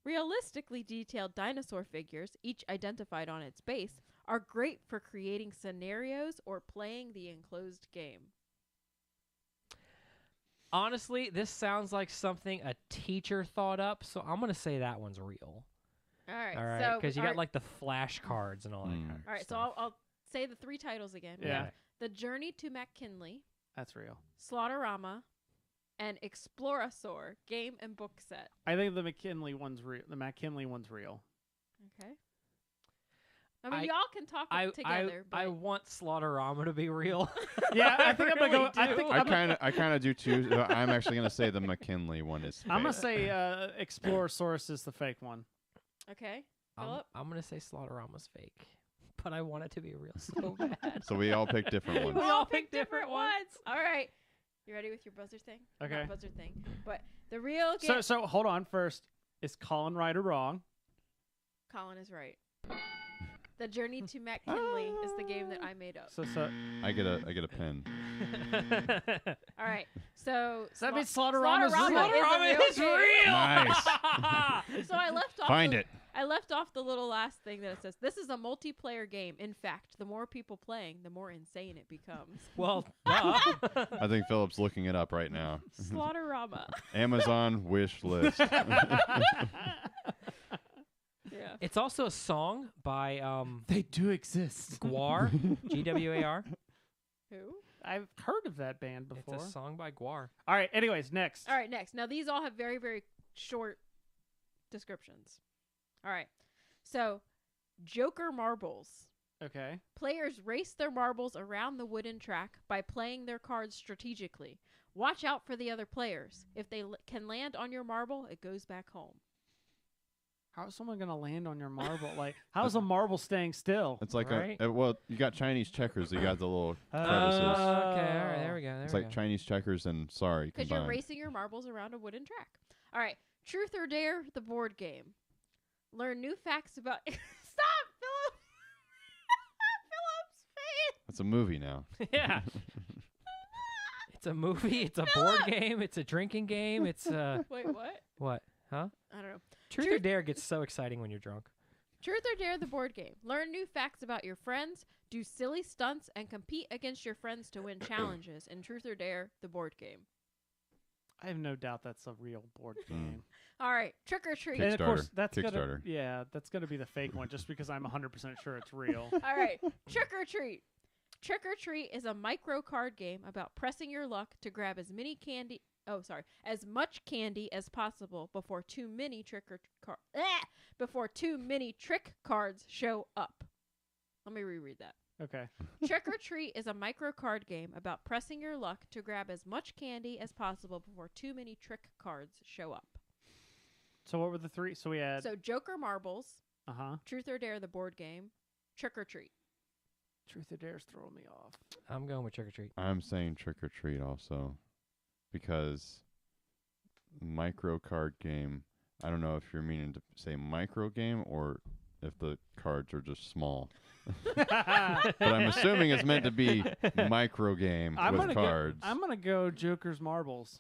Realistically detailed dinosaur figures, each identified on its base, are great for creating scenarios or playing the enclosed game. Honestly, this sounds like something a teacher thought up, so I'm going to say that one's real. All right, All right, so because you all got right, like the flashcards and all that kind of all right, so stuff. I'll say the 3 titles again. We Yeah. have The Journey to McKinley, That's real. Slaughterama, and Explorasaur game and book set. I think the McKinley one's real. The McKinley one's real. Okay. I mean, I- y'all can talk together, but I want Slaughterama to be real. Yeah, I think I'm gonna go. I really think do. I kind of do too. So I'm actually gonna say the McKinley one is. I'm gonna fake. say Explorosaurus is the fake one. okay. I'm Philip? going to say Slaughterama's fake, but I want it to be real so bad. So we all pick different We ones. all picked different ones. All right. You ready with your buzzer thing? Okay. Not buzzer thing, but the real game. So hold on first. Is Colin right or wrong? Colin is right. The Journey to McKinley is the game that I made up. So I get a pen. All right. So does that mean Slaughterama Slaughterama is real? Nice. So I left off. Find it. I left off the little last thing that it says. This is a multiplayer game. In fact, the more people playing, the more insane it becomes. Well, duh. I think Philip's looking it up right now. Slaughterama. Amazon wish list. Yeah. It's also a song by They do exist. Gwar, Gwar. Who? I've heard of that band before. It's a song by Gwar. All right. Anyways, next. All right, next. Now, these all have very, very short descriptions. All right. So, Joker Marbles. Okay. Players race their marbles around the wooden track by playing their cards strategically. Watch out for the other players. If they can land on your marble, it goes back home. How is someone gonna land on your marble? Like, how's a marble staying still? It's like Right. well, you got Chinese checkers. You got the little Okay, crevices. all right, there we go. It's like Chinese checkers and Sorry Because you're combined. racing your marbles around a wooden track. All right. Truth or Dare, the board game. Learn new facts about... Stop, Philip! Philip's face! It's a movie now. Yeah. It's a movie. It's a board game. It's a drinking game. It's Wait, what? what? Huh? I don't know. Truth or Dare gets so exciting when you're drunk. Truth or Dare, the board game. Learn new facts about your friends, do silly stunts, and compete against your friends to win challenges in Truth or Dare, the board game. I have no doubt that's a real board game. All right. Trick or treat. And of course, Kickstarter. that's gonna Kickstarter. that's gonna be the fake one, just because I'm 100% sure it's real. All right. Trick or treat. Trick or treat is a micro card game about pressing your luck to grab as much candy as possible before too many trick cards show up. Let me reread that. Okay. Trick or treat is a micro card game about pressing your luck to grab as much candy as possible before too many trick cards show up. So what were the three? So we had. So Joker Marbles, Uh-huh. Truth or Dare, the board game, Trick or treat. Truth or Dare's throwing me off. I'm going with Trick or Treat. I'm saying trick or treat also, because micro card game. I don't know if you're meaning to say micro game or if the cards are just small. But I'm assuming it's meant to be micro game with cards. I'm gonna go Joker's Marbles.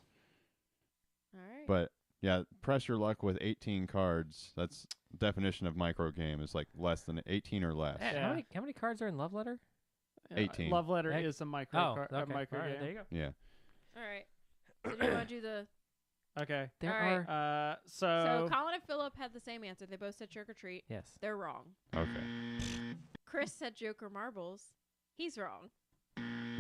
All right. But yeah, press your luck with 18 cards. That's definition of micro game is like less than 18 or less. Yeah. How many cards are in Love Letter? 18. Love Letter Heck. is a micro Oh, okay. a micro All right, game. there you go. Yeah. All right. So do you want to do the... Okay. There All are right. So So Colin and Philip had the same answer. They both said trick or treat. yes. They're wrong. Okay. Chris said Joker Marbles. He's wrong.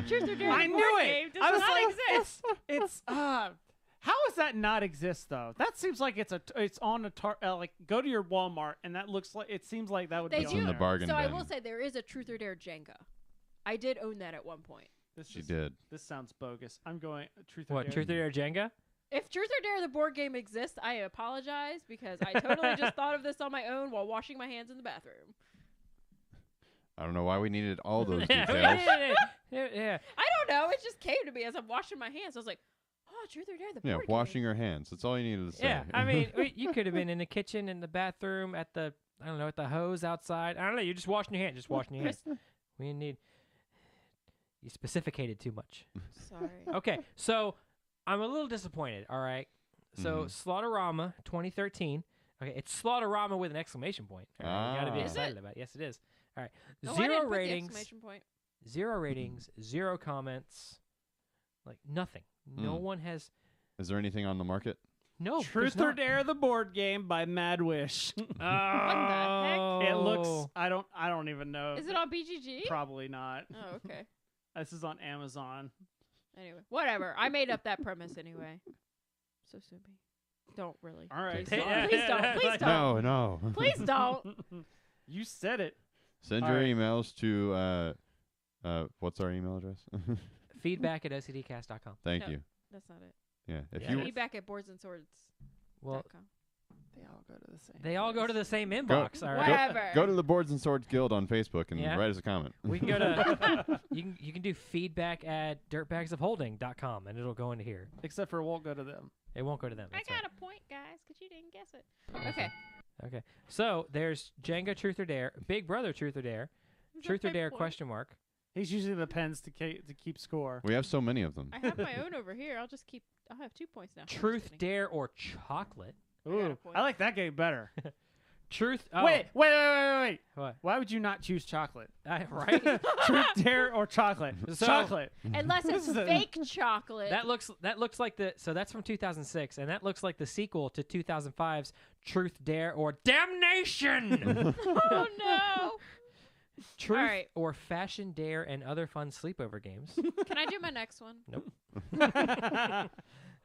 Truth or Dare, I the knew board it. game does I was not like, exist. it's how does that not exist though? That seems like it's on a like go to your Walmart and that looks like it seems like that would They be It's on in the there. bargain So I bin. will say there is a Truth or Dare Jenga. I did own that at one point. She did. This sounds bogus. I'm going Truth or What? Dare. Truth or Dare Jenga? If Truth or Dare, the board game exists, I apologize because I totally just thought of this on my own while washing my hands in the bathroom. I don't know why we needed all those Yeah, details. yeah. I don't know. It just came to me as I'm washing my hands. I was like, oh, Truth or Dare, the Yeah, board washing game. your hands. That's all you needed to say. Yeah, I mean, you could have been in the kitchen, in the bathroom, at the, I don't know, at the hose outside. I don't know. You're just washing your hands. Just washing your hands. We didn't need. You specificated too much. Sorry. Okay, so I'm a little disappointed. All right, so Slaughterama 2013. Okay, it's Slaughterama with an exclamation point. All right, you got to be Ah. Is excited it? about it. Yes, it is. All right, No, I zero didn't put the ratings. exclamation point. Zero ratings. Zero comments. Like nothing. No one has. Is there anything on the market? No. Truth there's or not. Dare the board game by Mad Wish. What the heck? It Oh. looks I don't even know. Is it on BGG? Probably not. Oh, okay. This is on Amazon. Anyway, whatever. I made up that premise anyway. So sue me. Don't really. All right. Please don't. fine. Please don't. Please don't. No. Please don't. You said it. Send All your right. emails to what's our email address? Feedback at ocdcast.com. Thank No. you. That's not it. Yeah. If Yeah, you it is. Feedback at boardsandSwords.com. Well, They all go to the same. They all go to place. the same inbox. All right. Whatever. Go to the Boards and Swords Guild on Facebook and Yeah. write us a comment. We can go to you can do feedback at dirtbagsofholding.com and it'll go into here. Except for it won't go to them. It won't go to them. I That's got right. a point, guys, because you didn't guess it. Okay. Okay. So there's Jenga Truth or Dare, Big Brother Truth or Dare, Is that Truth or my Dare point? question mark. He's using the pens to keep score. We have so many of them. I have my own over here. I'll have 2 points now. I'm just Truth, kidding. Dare, or Chocolate. I got a Ooh, point. I like that game better. Truth. Oh, Wait. What? Why would you not choose chocolate? Right? Truth, dare, or chocolate? So- Chocolate. Unless it's This is a- fake chocolate. That looks like so that's from 2006, and that looks like the sequel to 2005's Truth, Dare, or Damnation. Oh no! Truth All right. or Fashion Dare and other fun sleepover games. Can I do my next one?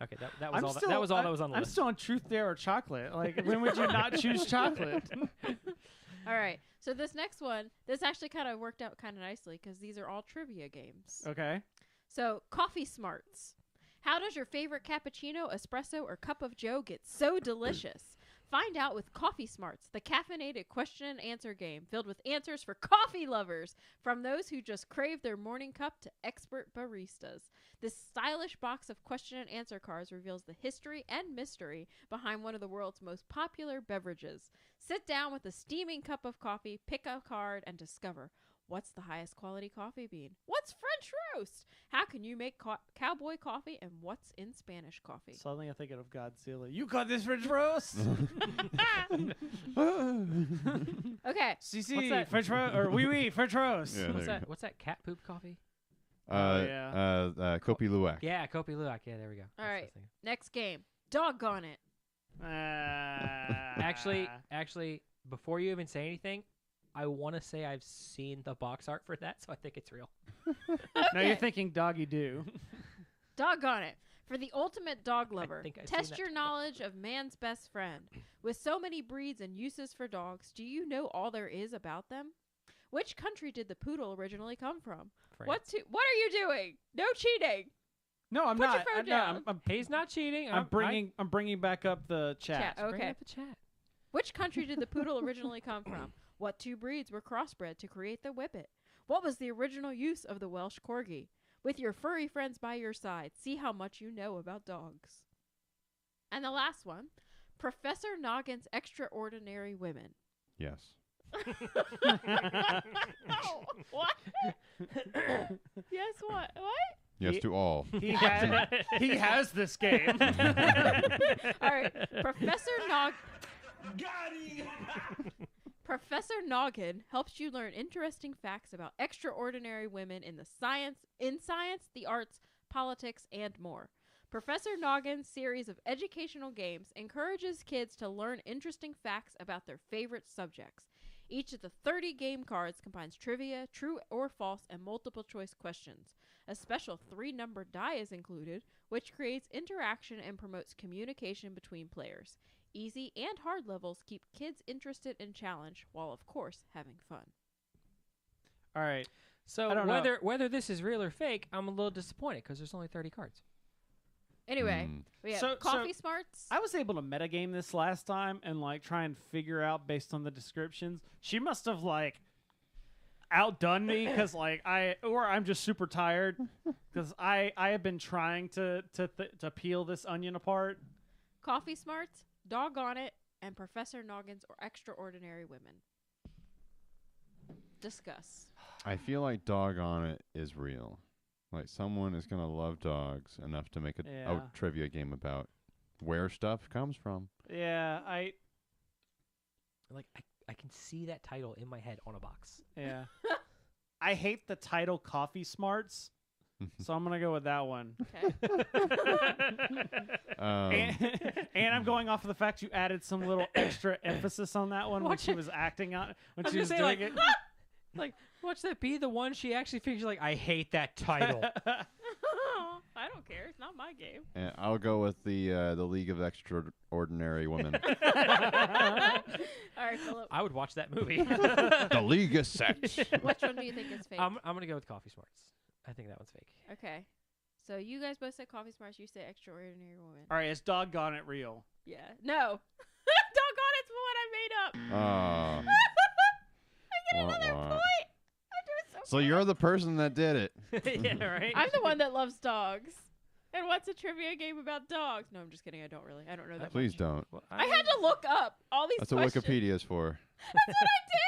Okay, that was all. That was all that was on the I'm list. still on truth, dare, or chocolate. Like, when would you not choose chocolate? All right. So this next one, this actually kind of worked out kind of nicely because these are all trivia games. Okay. So Coffee Smarts. How does your favorite cappuccino, espresso, or cup of joe get so delicious? Find out with Coffee Smarts, the caffeinated question and answer game filled with answers for coffee lovers, from those who just crave their morning cup to expert baristas. This stylish box of question and answer cards reveals the history and mystery behind one of the world's most popular beverages. Sit down with a steaming cup of coffee, pick a card, and discover what's the highest quality coffee bean? What's French roast? How can you make cowboy coffee? And what's in Spanish coffee? Suddenly I'm thinking of Godzilla. You got this French roast? Okay. CC, What's that? French roast, or oui, French roast. Yeah, there you What's that cat poop coffee? Kopi Luwak. Yeah, Kopi Luwak. Yeah, there we go. All That's what I right. was thinking. Next game. Doggone it. Actually, before you even say anything, I want to say I've seen the box art for that, so I think it's real. Now you're thinking doggy do. Doggone it. For the ultimate dog lover, think I've seen test that your too. knowledge of man's best friend. With so many breeds and uses for dogs, do you know all there is about them? Which country did the poodle originally come from? France. What are you doing? No cheating. No, I'm Put your not. phone I'm, down. not. I'm, He's not cheating. I'm bringing back up the chat. Chat. Bring Okay. up the chat. Which country did the poodle originally come from? What two breeds were crossbred to create the Whippet? What was the original use of the Welsh Corgi? With your furry friends by your side, see how much you know about dogs. And the last one, Professor Noggin's Extraordinary Women. Yes. Oh, what? Yes, what? What? Yes He- to all. He has this game. All right, Professor Noggin helps you learn interesting facts about extraordinary women in science, the arts, politics, and more. Professor Noggin's series of educational games encourages kids to learn interesting facts about their favorite subjects. Each of the 30 game cards combines trivia, true or false, and multiple choice questions. A special 3-number die is included, which creates interaction and promotes communication between players. Easy and hard levels keep kids interested and challenged, while of course having fun. All right. So I don't know. whether this is real or fake, I'm a little disappointed because there's only 30 cards. Anyway, Mm. we have So- Coffee Smarts. I was able to metagame this last time and like try and figure out based on the descriptions. She must have like outdone me because like I'm just super tired because I have been trying to peel this onion apart. Coffee Smarts, Doggone It, and Professor Noggin's Extraordinary Women. Discuss. I feel like Doggone It is real. Like someone is gonna love dogs enough to make a Yeah. trivia game about where stuff comes from. Yeah, Like I can see that title in my head on a box. yeah. I hate the title Coffee Smarts, so I'm gonna go with that one. Okay. And I'm going off of the fact you added some little extra emphasis on that one when she was acting on when I was she was gonna doing say, it. Like, watch that be the one she actually figures like, I hate that title. I don't care. It's not my game. And I'll go with the League of Extraordinary Women. All right, Philip. I would watch that movie. The League is set. Which one do you think is fake? I'm gonna go with Coffee Smarts. I think that one's fake. Okay. So you guys both said Coffee Smarts. You say Extraordinary Woman. All right, is Doggone It real? Yeah. No. one I made up. Oh. I get another Wah, wah. point. I do it So you're the person that did it. Yeah, right. I'm the one that loves dogs. And what's a trivia game about dogs? No, I'm just kidding. I don't know that. Please much. don't. Well, I had to look up all these That's what questions. Wikipedia is for. That's what I did.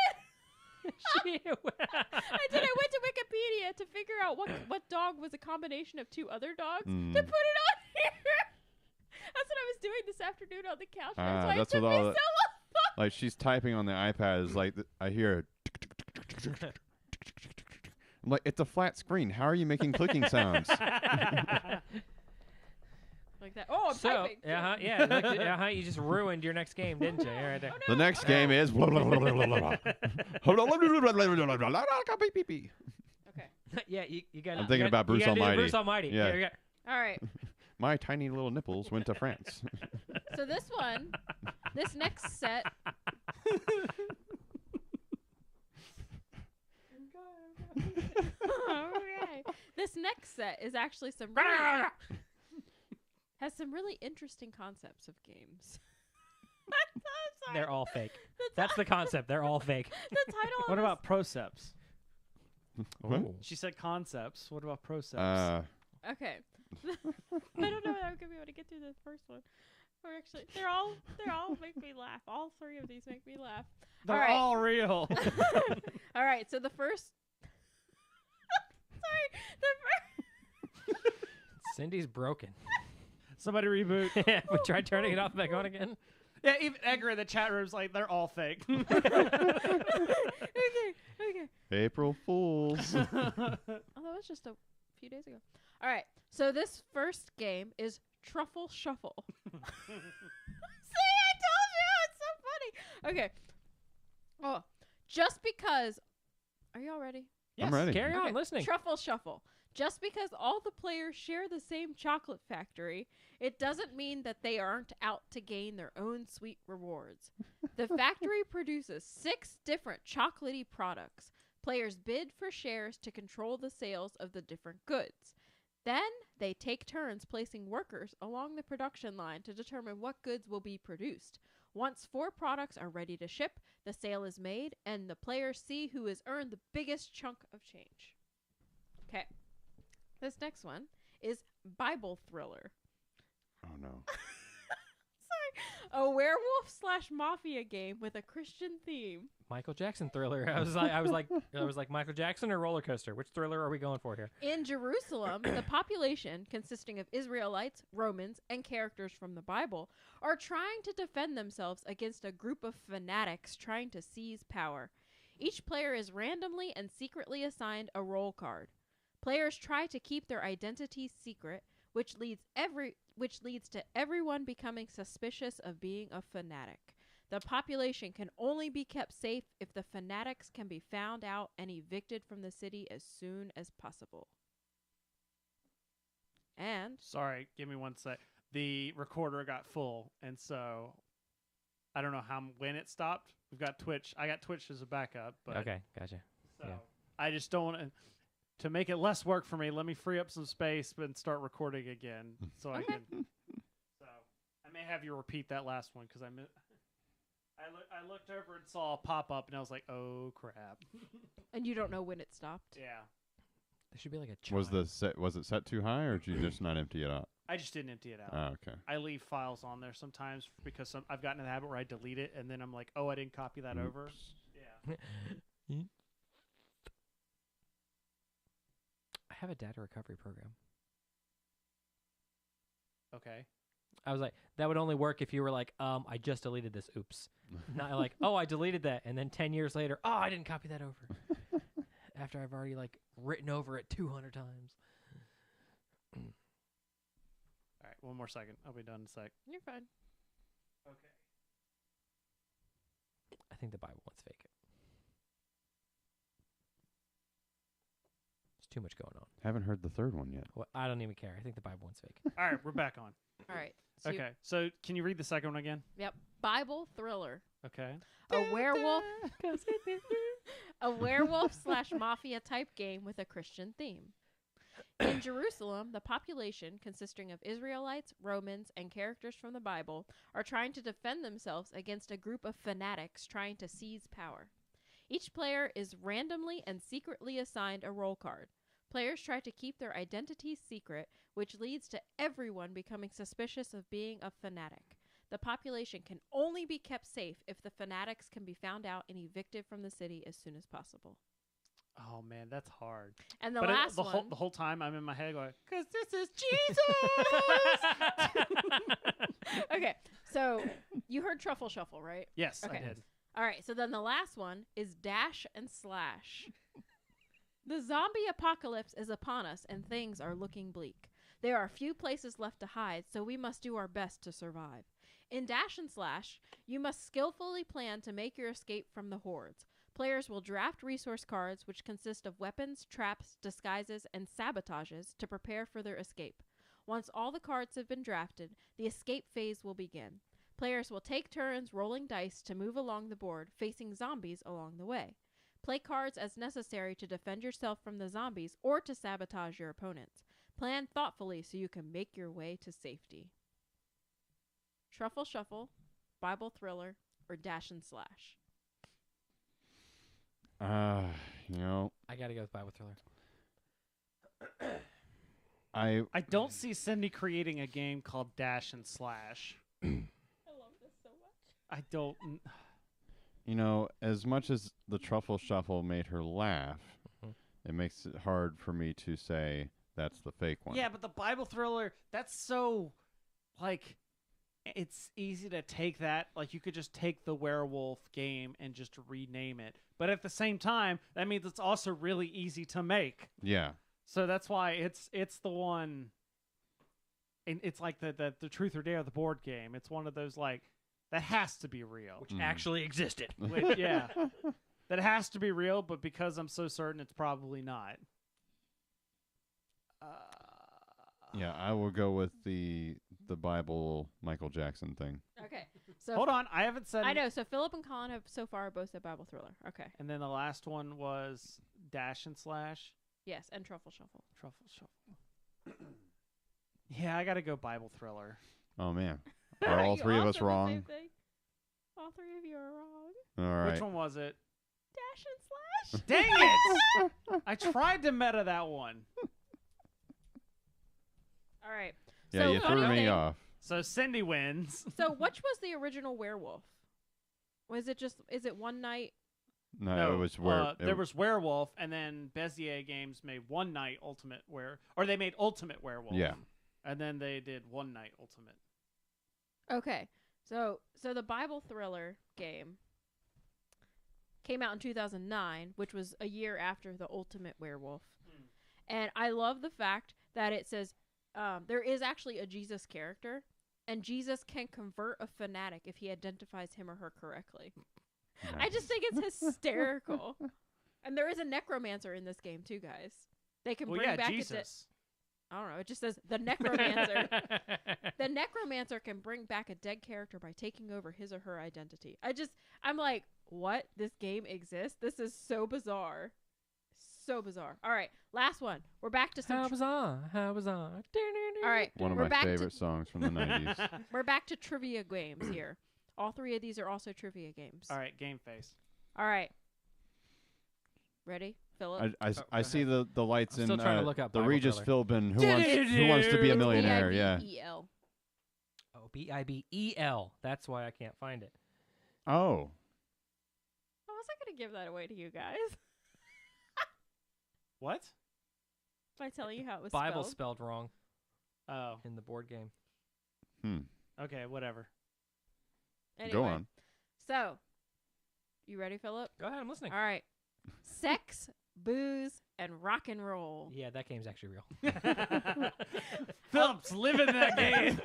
She- I did. I went to Wikipedia to figure out what dog was a combination of two other dogs to Mm. put it on here. That's what I was doing this afternoon on the couch. That's why That's it took what me all so the- long. Like she's typing on the iPad. Is like I hear. I'm like, it's a flat screen. How are you making clicking sounds? Like that. Oh, I'm So, typing. too. yeah, you just ruined your next game, didn't you? Right there. The next game is. Okay. Yeah, you got. I'm thinking about Bruce Almighty. Bruce Almighty. Yeah. Yeah. All right. My tiny little nipples went to France. So this next set. Okay. This next set is actually has some really interesting concepts of games. I'm sorry. They're all fake. The That's the concept. They're all fake. the title. What of about proceps? What? Ooh. She said concepts. What about proceps? this? Okay. I don't know if I'm gonna be able to get through the first one. Or actually, they're all make me laugh. All three of these make me laugh. They're all right. all real. All right. So the first. Sorry. The first. Cindy's broken. Somebody reboot. Yeah, we tried turning it off and back on again. Yeah, even Edgar in the chat room's like, they're all fake. Okay. April Fools. Oh, that was just a few days ago. All right. So this first game is Truffle Shuffle. See, I told you it's so funny. Okay. Oh, just because. Are you all ready? I'm ready. Carry on Okay, listening. Truffle Shuffle. Just because all the players share the same chocolate factory, it doesn't mean that they aren't out to gain their own sweet rewards. The factory produces 6 different chocolatey products. Players bid for shares to control the sales of the different goods. Then they take turns placing workers along the production line to determine what goods will be produced. Once 4 products are ready to ship, the sale is made, and the players see who has earned the biggest chunk of change. Okay. This next one is Bible Thriller. Oh no. Sorry. A werewolf/mafia game with a Christian theme. Michael Jackson Thriller. I was like Michael Jackson or roller coaster. Which Thriller are we going for here? In Jerusalem, the population, consisting of Israelites, Romans, and characters from the Bible, are trying to defend themselves against a group of fanatics trying to seize power. Each player is randomly and secretly assigned a role card. Players try to keep their identities secret, which leads to everyone becoming suspicious of being a fanatic. The population can only be kept safe if the fanatics can be found out and evicted from the city as soon as possible. And Sorry, give me one sec. The recorder got full, and so I don't know when it stopped. We've got Twitch. I got Twitch as a backup, but Okay, gotcha. so yeah. I just don't want to make it less work for me. Let me free up some space and start recording again, so I Okay. can. So I may have you repeat that last one because I looked over and saw a pop up, and I was like, "Oh crap!" you don't know when it stopped. Yeah, There should be like a chime. Was it set too high, or did you just not empty it out? I just didn't empty it out. Oh, okay. I leave files on there sometimes because I've gotten in the habit where I delete it, and then I'm like, "Oh, I didn't copy that over." Oops. Yeah. I have a data recovery program. Okay. I was like, that would only work if you were like, I just deleted this. Oops. Not like, oh, I deleted that, and then 10 years later, oh, I didn't copy that over. After I've already like written over it 200 times. All right. One more second. I'll be done in a sec. You're fine. Okay. I think the Bible one's fake. There's too much going on. Haven't heard the third one yet. Well, I don't even care. I think the Bible one's fake. All right. We're back on. All right. So Okay. So can you read the second one again? Yep. Bible Thriller. Okay. A werewolf/mafia type game with a Christian theme. In Jerusalem, the population, consisting of Israelites, Romans, and characters from the Bible, are trying to defend themselves against a group of fanatics trying to seize power. Each player is randomly and secretly assigned a role card. Players try to keep their identities secret, which leads to everyone becoming suspicious of being a fanatic. The population can only be kept safe if the fanatics can be found out and evicted from the city as soon as possible. Oh man, that's hard. And the But last the one, whole time I'm in my head going, "Cause this is Jesus." okay, so you heard Truffle Shuffle, right? Yes, Okay. I did. All right, so then the last one is Dash and Slash. The zombie apocalypse is upon us and things are looking bleak. There are few places left to hide, so we must do our best to survive. In Dash and Slash, you must skillfully plan to make your escape from the hordes. Players will draft resource cards which consist of weapons, traps, disguises, and sabotages to prepare for their escape. Once all the cards have been drafted, the escape phase will begin. Players will take turns rolling dice to move along the board, facing zombies along the way. Play cards as necessary to defend yourself from the zombies or to sabotage your opponents. Plan thoughtfully so you can make your way to safety. Truffle Shuffle, Bible Thriller, or Dash and Slash? You know, I gotta go with Bible Thriller. I I don't see Cindy creating a game called Dash and Slash. I love this so much. I don't. you know, as much as the Truffle Shuffle made her laugh, Mhm. it makes it hard for me to say that's the fake one. Yeah, but the Bible Thriller, that's so, like, it's easy to take that. Like, you could just take the werewolf game and just rename it. But at the same time, that means it's also really easy to make. Yeah. So that's why it's the one. And it's like the Truth or Dare, the board game. It's one of those, like, that has to be real. Which Mm. actually existed. Which, yeah. That has to be real, but because I'm so certain it's probably not. Yeah, I will go with the Bible Michael Jackson thing. Okay, so Hold on, I haven't said. I know. So Philip and Colin have so far both said Bible Thriller. Okay. And then the last one was Dash and Slash. Yes, and Truffle Shuffle. Truffle Shuffle. Yeah, I gotta go Bible Thriller. Oh man, are all you three of all us said the wrong? same thing? All three of you are wrong. All right. Which one was it? Dash and Slash. Dang it! I tried to meta that one. All right. Yeah, so you funny threw me thing- off. So Cindy wins. So which was the original werewolf? Was it just? Is it One Night? No, it was where there was Werewolf, and then Bezier Games made One Night Ultimate or they made Ultimate Werewolf. Yeah. And then they did One Night Ultimate. Okay. So the Bible Thriller game came out in 2009, which was a year after the Ultimate Werewolf. And I love the fact that it says there is actually a Jesus character, and Jesus can convert a fanatic if he identifies him or her correctly. I just think it's hysterical. And there is a necromancer in this game too, guys. They can Well, bring yeah, back Jesus. I don't know. It just says the necromancer. The necromancer can bring back a dead character by taking over his or her identity. I'm like, what? This game exists? This is so bizarre. So bizarre. All right, last one. We're back to some. How was on? All right, one of we're my back favorite songs from the 90s. We're back to trivia games here. All three of these are also trivia games. All right, Game Face. All right. Ready, Philip? I see the lights I'm in still trying to look up the Bible Regis Thriller. Philbin who wants to be a It's millionaire. Yeah. B-I-B-E-L. Oh, Bibel. That's why I can't find it. Oh. How was I going to give that away to you guys What? by telling you how it was Bible spelled? spelled wrong Oh, in the board game. okay, whatever. Anyway, Go on. So, you ready, Philip? Go ahead, I'm listening. All right. Sex, booze, and rock and roll. Yeah, that game's actually real. Philip's living that game.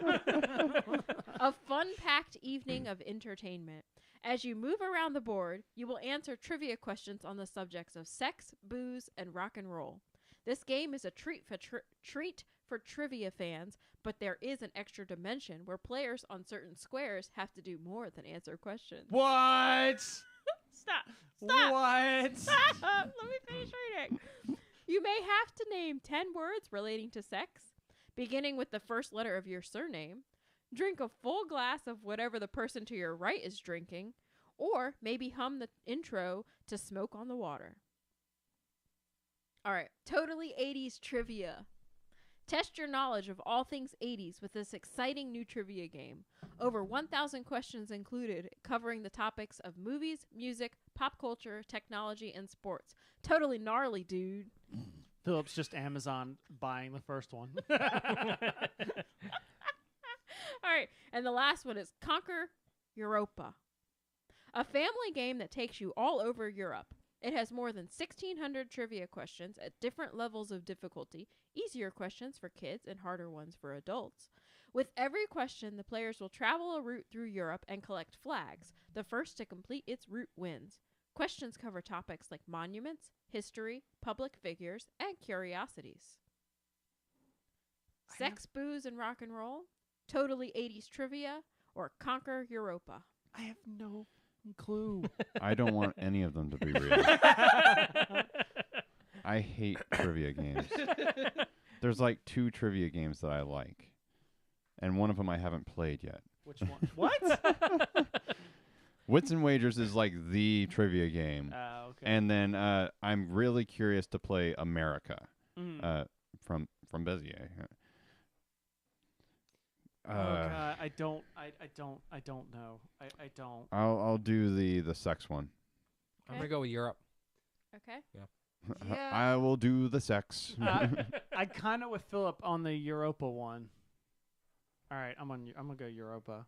A fun-packed evening of entertainment. As you move around the board, you will answer trivia questions on the subjects of sex, booze, and rock and roll. This game is a treat for trivia fans, but there is an extra dimension where players on certain squares have to do more than answer questions. What? Stop! Stop! What? Stop! Let me finish reading. You may have to name 10 words relating to sex, beginning with the first letter of your surname. Drink a full glass of whatever the person to your right is drinking, or maybe hum the intro to Smoke on the Water. All right, totally 80s trivia. Test your knowledge of all things 80s with this exciting new trivia game. Over 1,000 questions included, covering the topics of movies, music, pop culture, technology, and sports. Totally gnarly, dude. Philip's just Amazon buying the first one. All right, and the last one is Conquer Europa, a family game that takes you all over Europe. It has more than 1,600 trivia questions at different levels of difficulty, easier questions for kids and harder ones for adults. With every question, the players will travel a route through Europe and collect flags. The first to complete its route wins. Questions cover topics like monuments, history, public figures, and curiosities. Sex, booze, and rock and roll, totally 80s trivia, or Conquer Europa. I have no clue. I don't want any of them to be real. I hate trivia games. There's like 2 trivia games that I like, and one of them I haven't played yet. Which one? What? Wits and Wagers is like the trivia game. Okay. And then I'm really curious to play America from Bezier. Oh God, I don't know. I don't. I'll do the sex one. I'm gonna go with Europe. Okay. Yeah. I will do the sex. I kind of with Philip on the Europa one. All right, I'm gonna go Europa.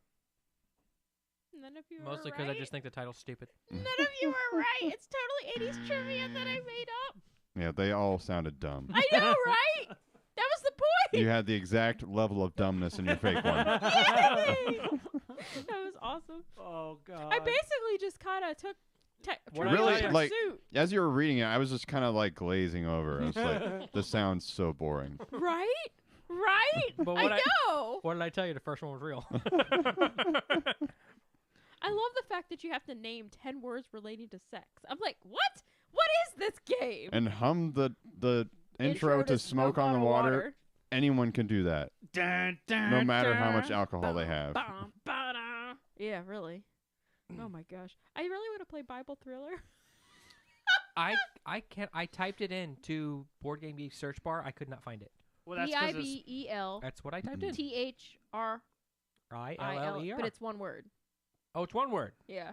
None of you Mostly are because right. I just think the title's stupid. None of you are right. It's totally 80s trivia that I made up. Yeah, they all sounded dumb. I know, right? That was the point. You had the exact level of dumbness in your fake one. Yay! That was awesome. Oh God. I basically just kind of took What Really, Trivial like- Pursuit. As you were reading it, I was just kind of like glazing over. I was like, this sounds so boring. Right? Right? But I what know. What did I tell you? The first one was real. I love the fact that you have to name 10 words relating to sex. I'm like, what? What is this game? And hum the intro to Smoke on the Water. Anyone can do that, Dun, dun, no matter how dun. much alcohol they have. Bum, ba-da. Yeah, really. Oh my gosh. I really want to play Bible Thriller. I typed it into Board Game Geek search bar. I could not find it. Well, that's 'cause it's- BIBEL That's what I typed in. THRILL, ILLER. but it's one word. Oh, it's one word. Yeah.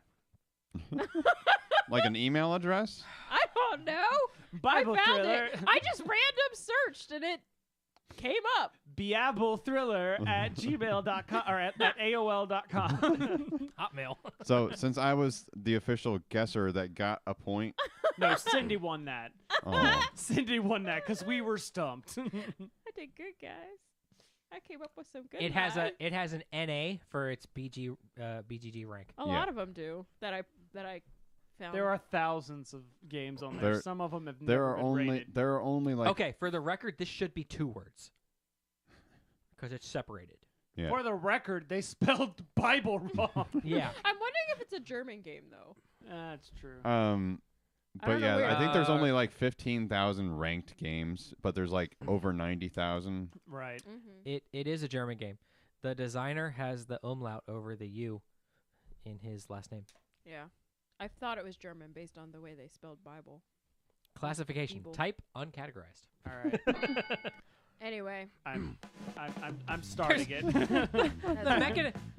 Like an email address? I don't know. Bible I found Thriller. it. I just random searched and it came up. Bible Thriller at gmail.com or at AOL.com. Hotmail. So since I was the official guesser that got a point, No, Cindy won that. oh, Cindy won that because we were stumped. I did good, guys. I came up with some good. It has ones. it has an NA for its BGG rank. A Yeah. lot of them do that I found. There are thousands of games on there. There- Some of them have there never are been only rated. there are only like Okay, for the record, this should be 2 words because it's separated. yeah. For the record, they spelled Bible wrong. Yeah. I'm wondering if it's a German game though. That's true. I But don't know yeah, where- I think there's only like 15,000 ranked games, but there's like over 90,000. Right. Mm-hmm. It is a German game. The designer has the umlaut over the U in his last name. Yeah, I thought it was German based on the way they spelled Bible. Classification: Evil. type uncategorized. All right. Anyway, I'm starting it.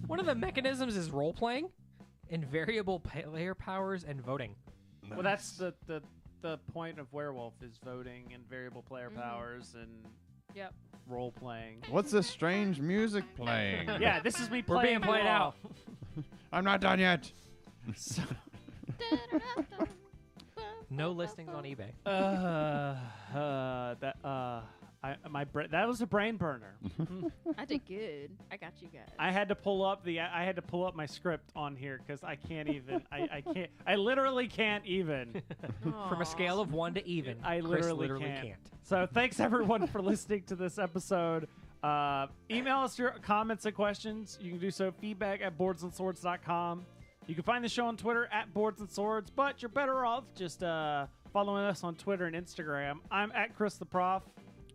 One of the mechanisms is role playing, and variable player powers and voting. Well, that's the point of Werewolf is voting and variable player powers and yep. role playing. What's this strange music playing? Yeah, this is me We're playing being played along. out. I'm not done yet. So, No listings on eBay. that was a brain burner. I did good. I got you guys. I had to pull up my script on here because I can't even. I can't. I literally can't even. From a scale of 1 to even, I Chris literally can't. can't. So thanks everyone for listening to this episode. Email us your comments and questions. You can do so feedback@boardsandswords.com. You can find the show on Twitter @boardsandswords, but you're better off just following us on Twitter and Instagram. I'm at Chris the Prof.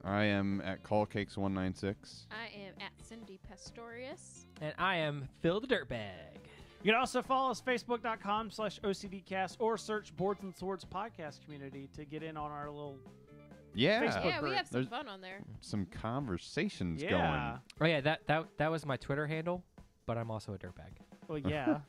I am at CallCakes196. I am at Cindy Pastorius. And I am Phil the Dirtbag. You can also follow us facebook.com/OCDcast or search Boards and Swords Podcast Community to get in on our little Yeah. Facebook Yeah, we group. have some There's- fun on there. Some conversations Yeah. Oh yeah, that was my Twitter handle, but I'm also a dirtbag. Well, yeah.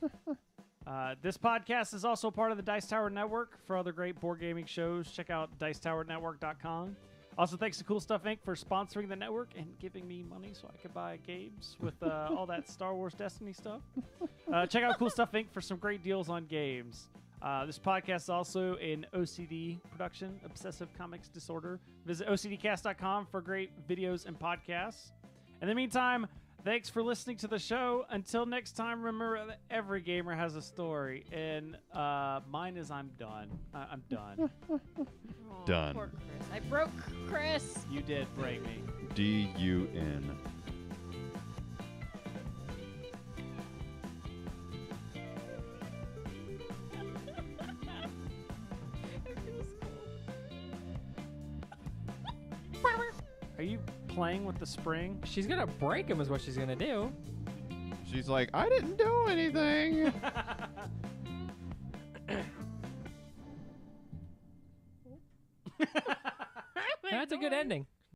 This podcast is also part of the Dice Tower Network. For other great board gaming shows, check out dicetowernetwork.com. Also, thanks to Cool Stuff Inc. for sponsoring the network and giving me money so I could buy games with all that Star Wars Destiny stuff. Check out Cool Stuff Inc. for some great deals on games. This podcast is also an OCD production, Obsessive Comics Disorder. Visit OCDcast.com for great videos and podcasts. In the meantime, thanks for listening to the show. Until next time, remember that every gamer has a story, and mine is I'm done. I'm done. Aw, Done. Poor Chris. I broke Chris. You did break me. DUN. Are you playing with the spring? She's gonna break him, is what she's gonna do. She's like, I didn't do anything. That's a good ending.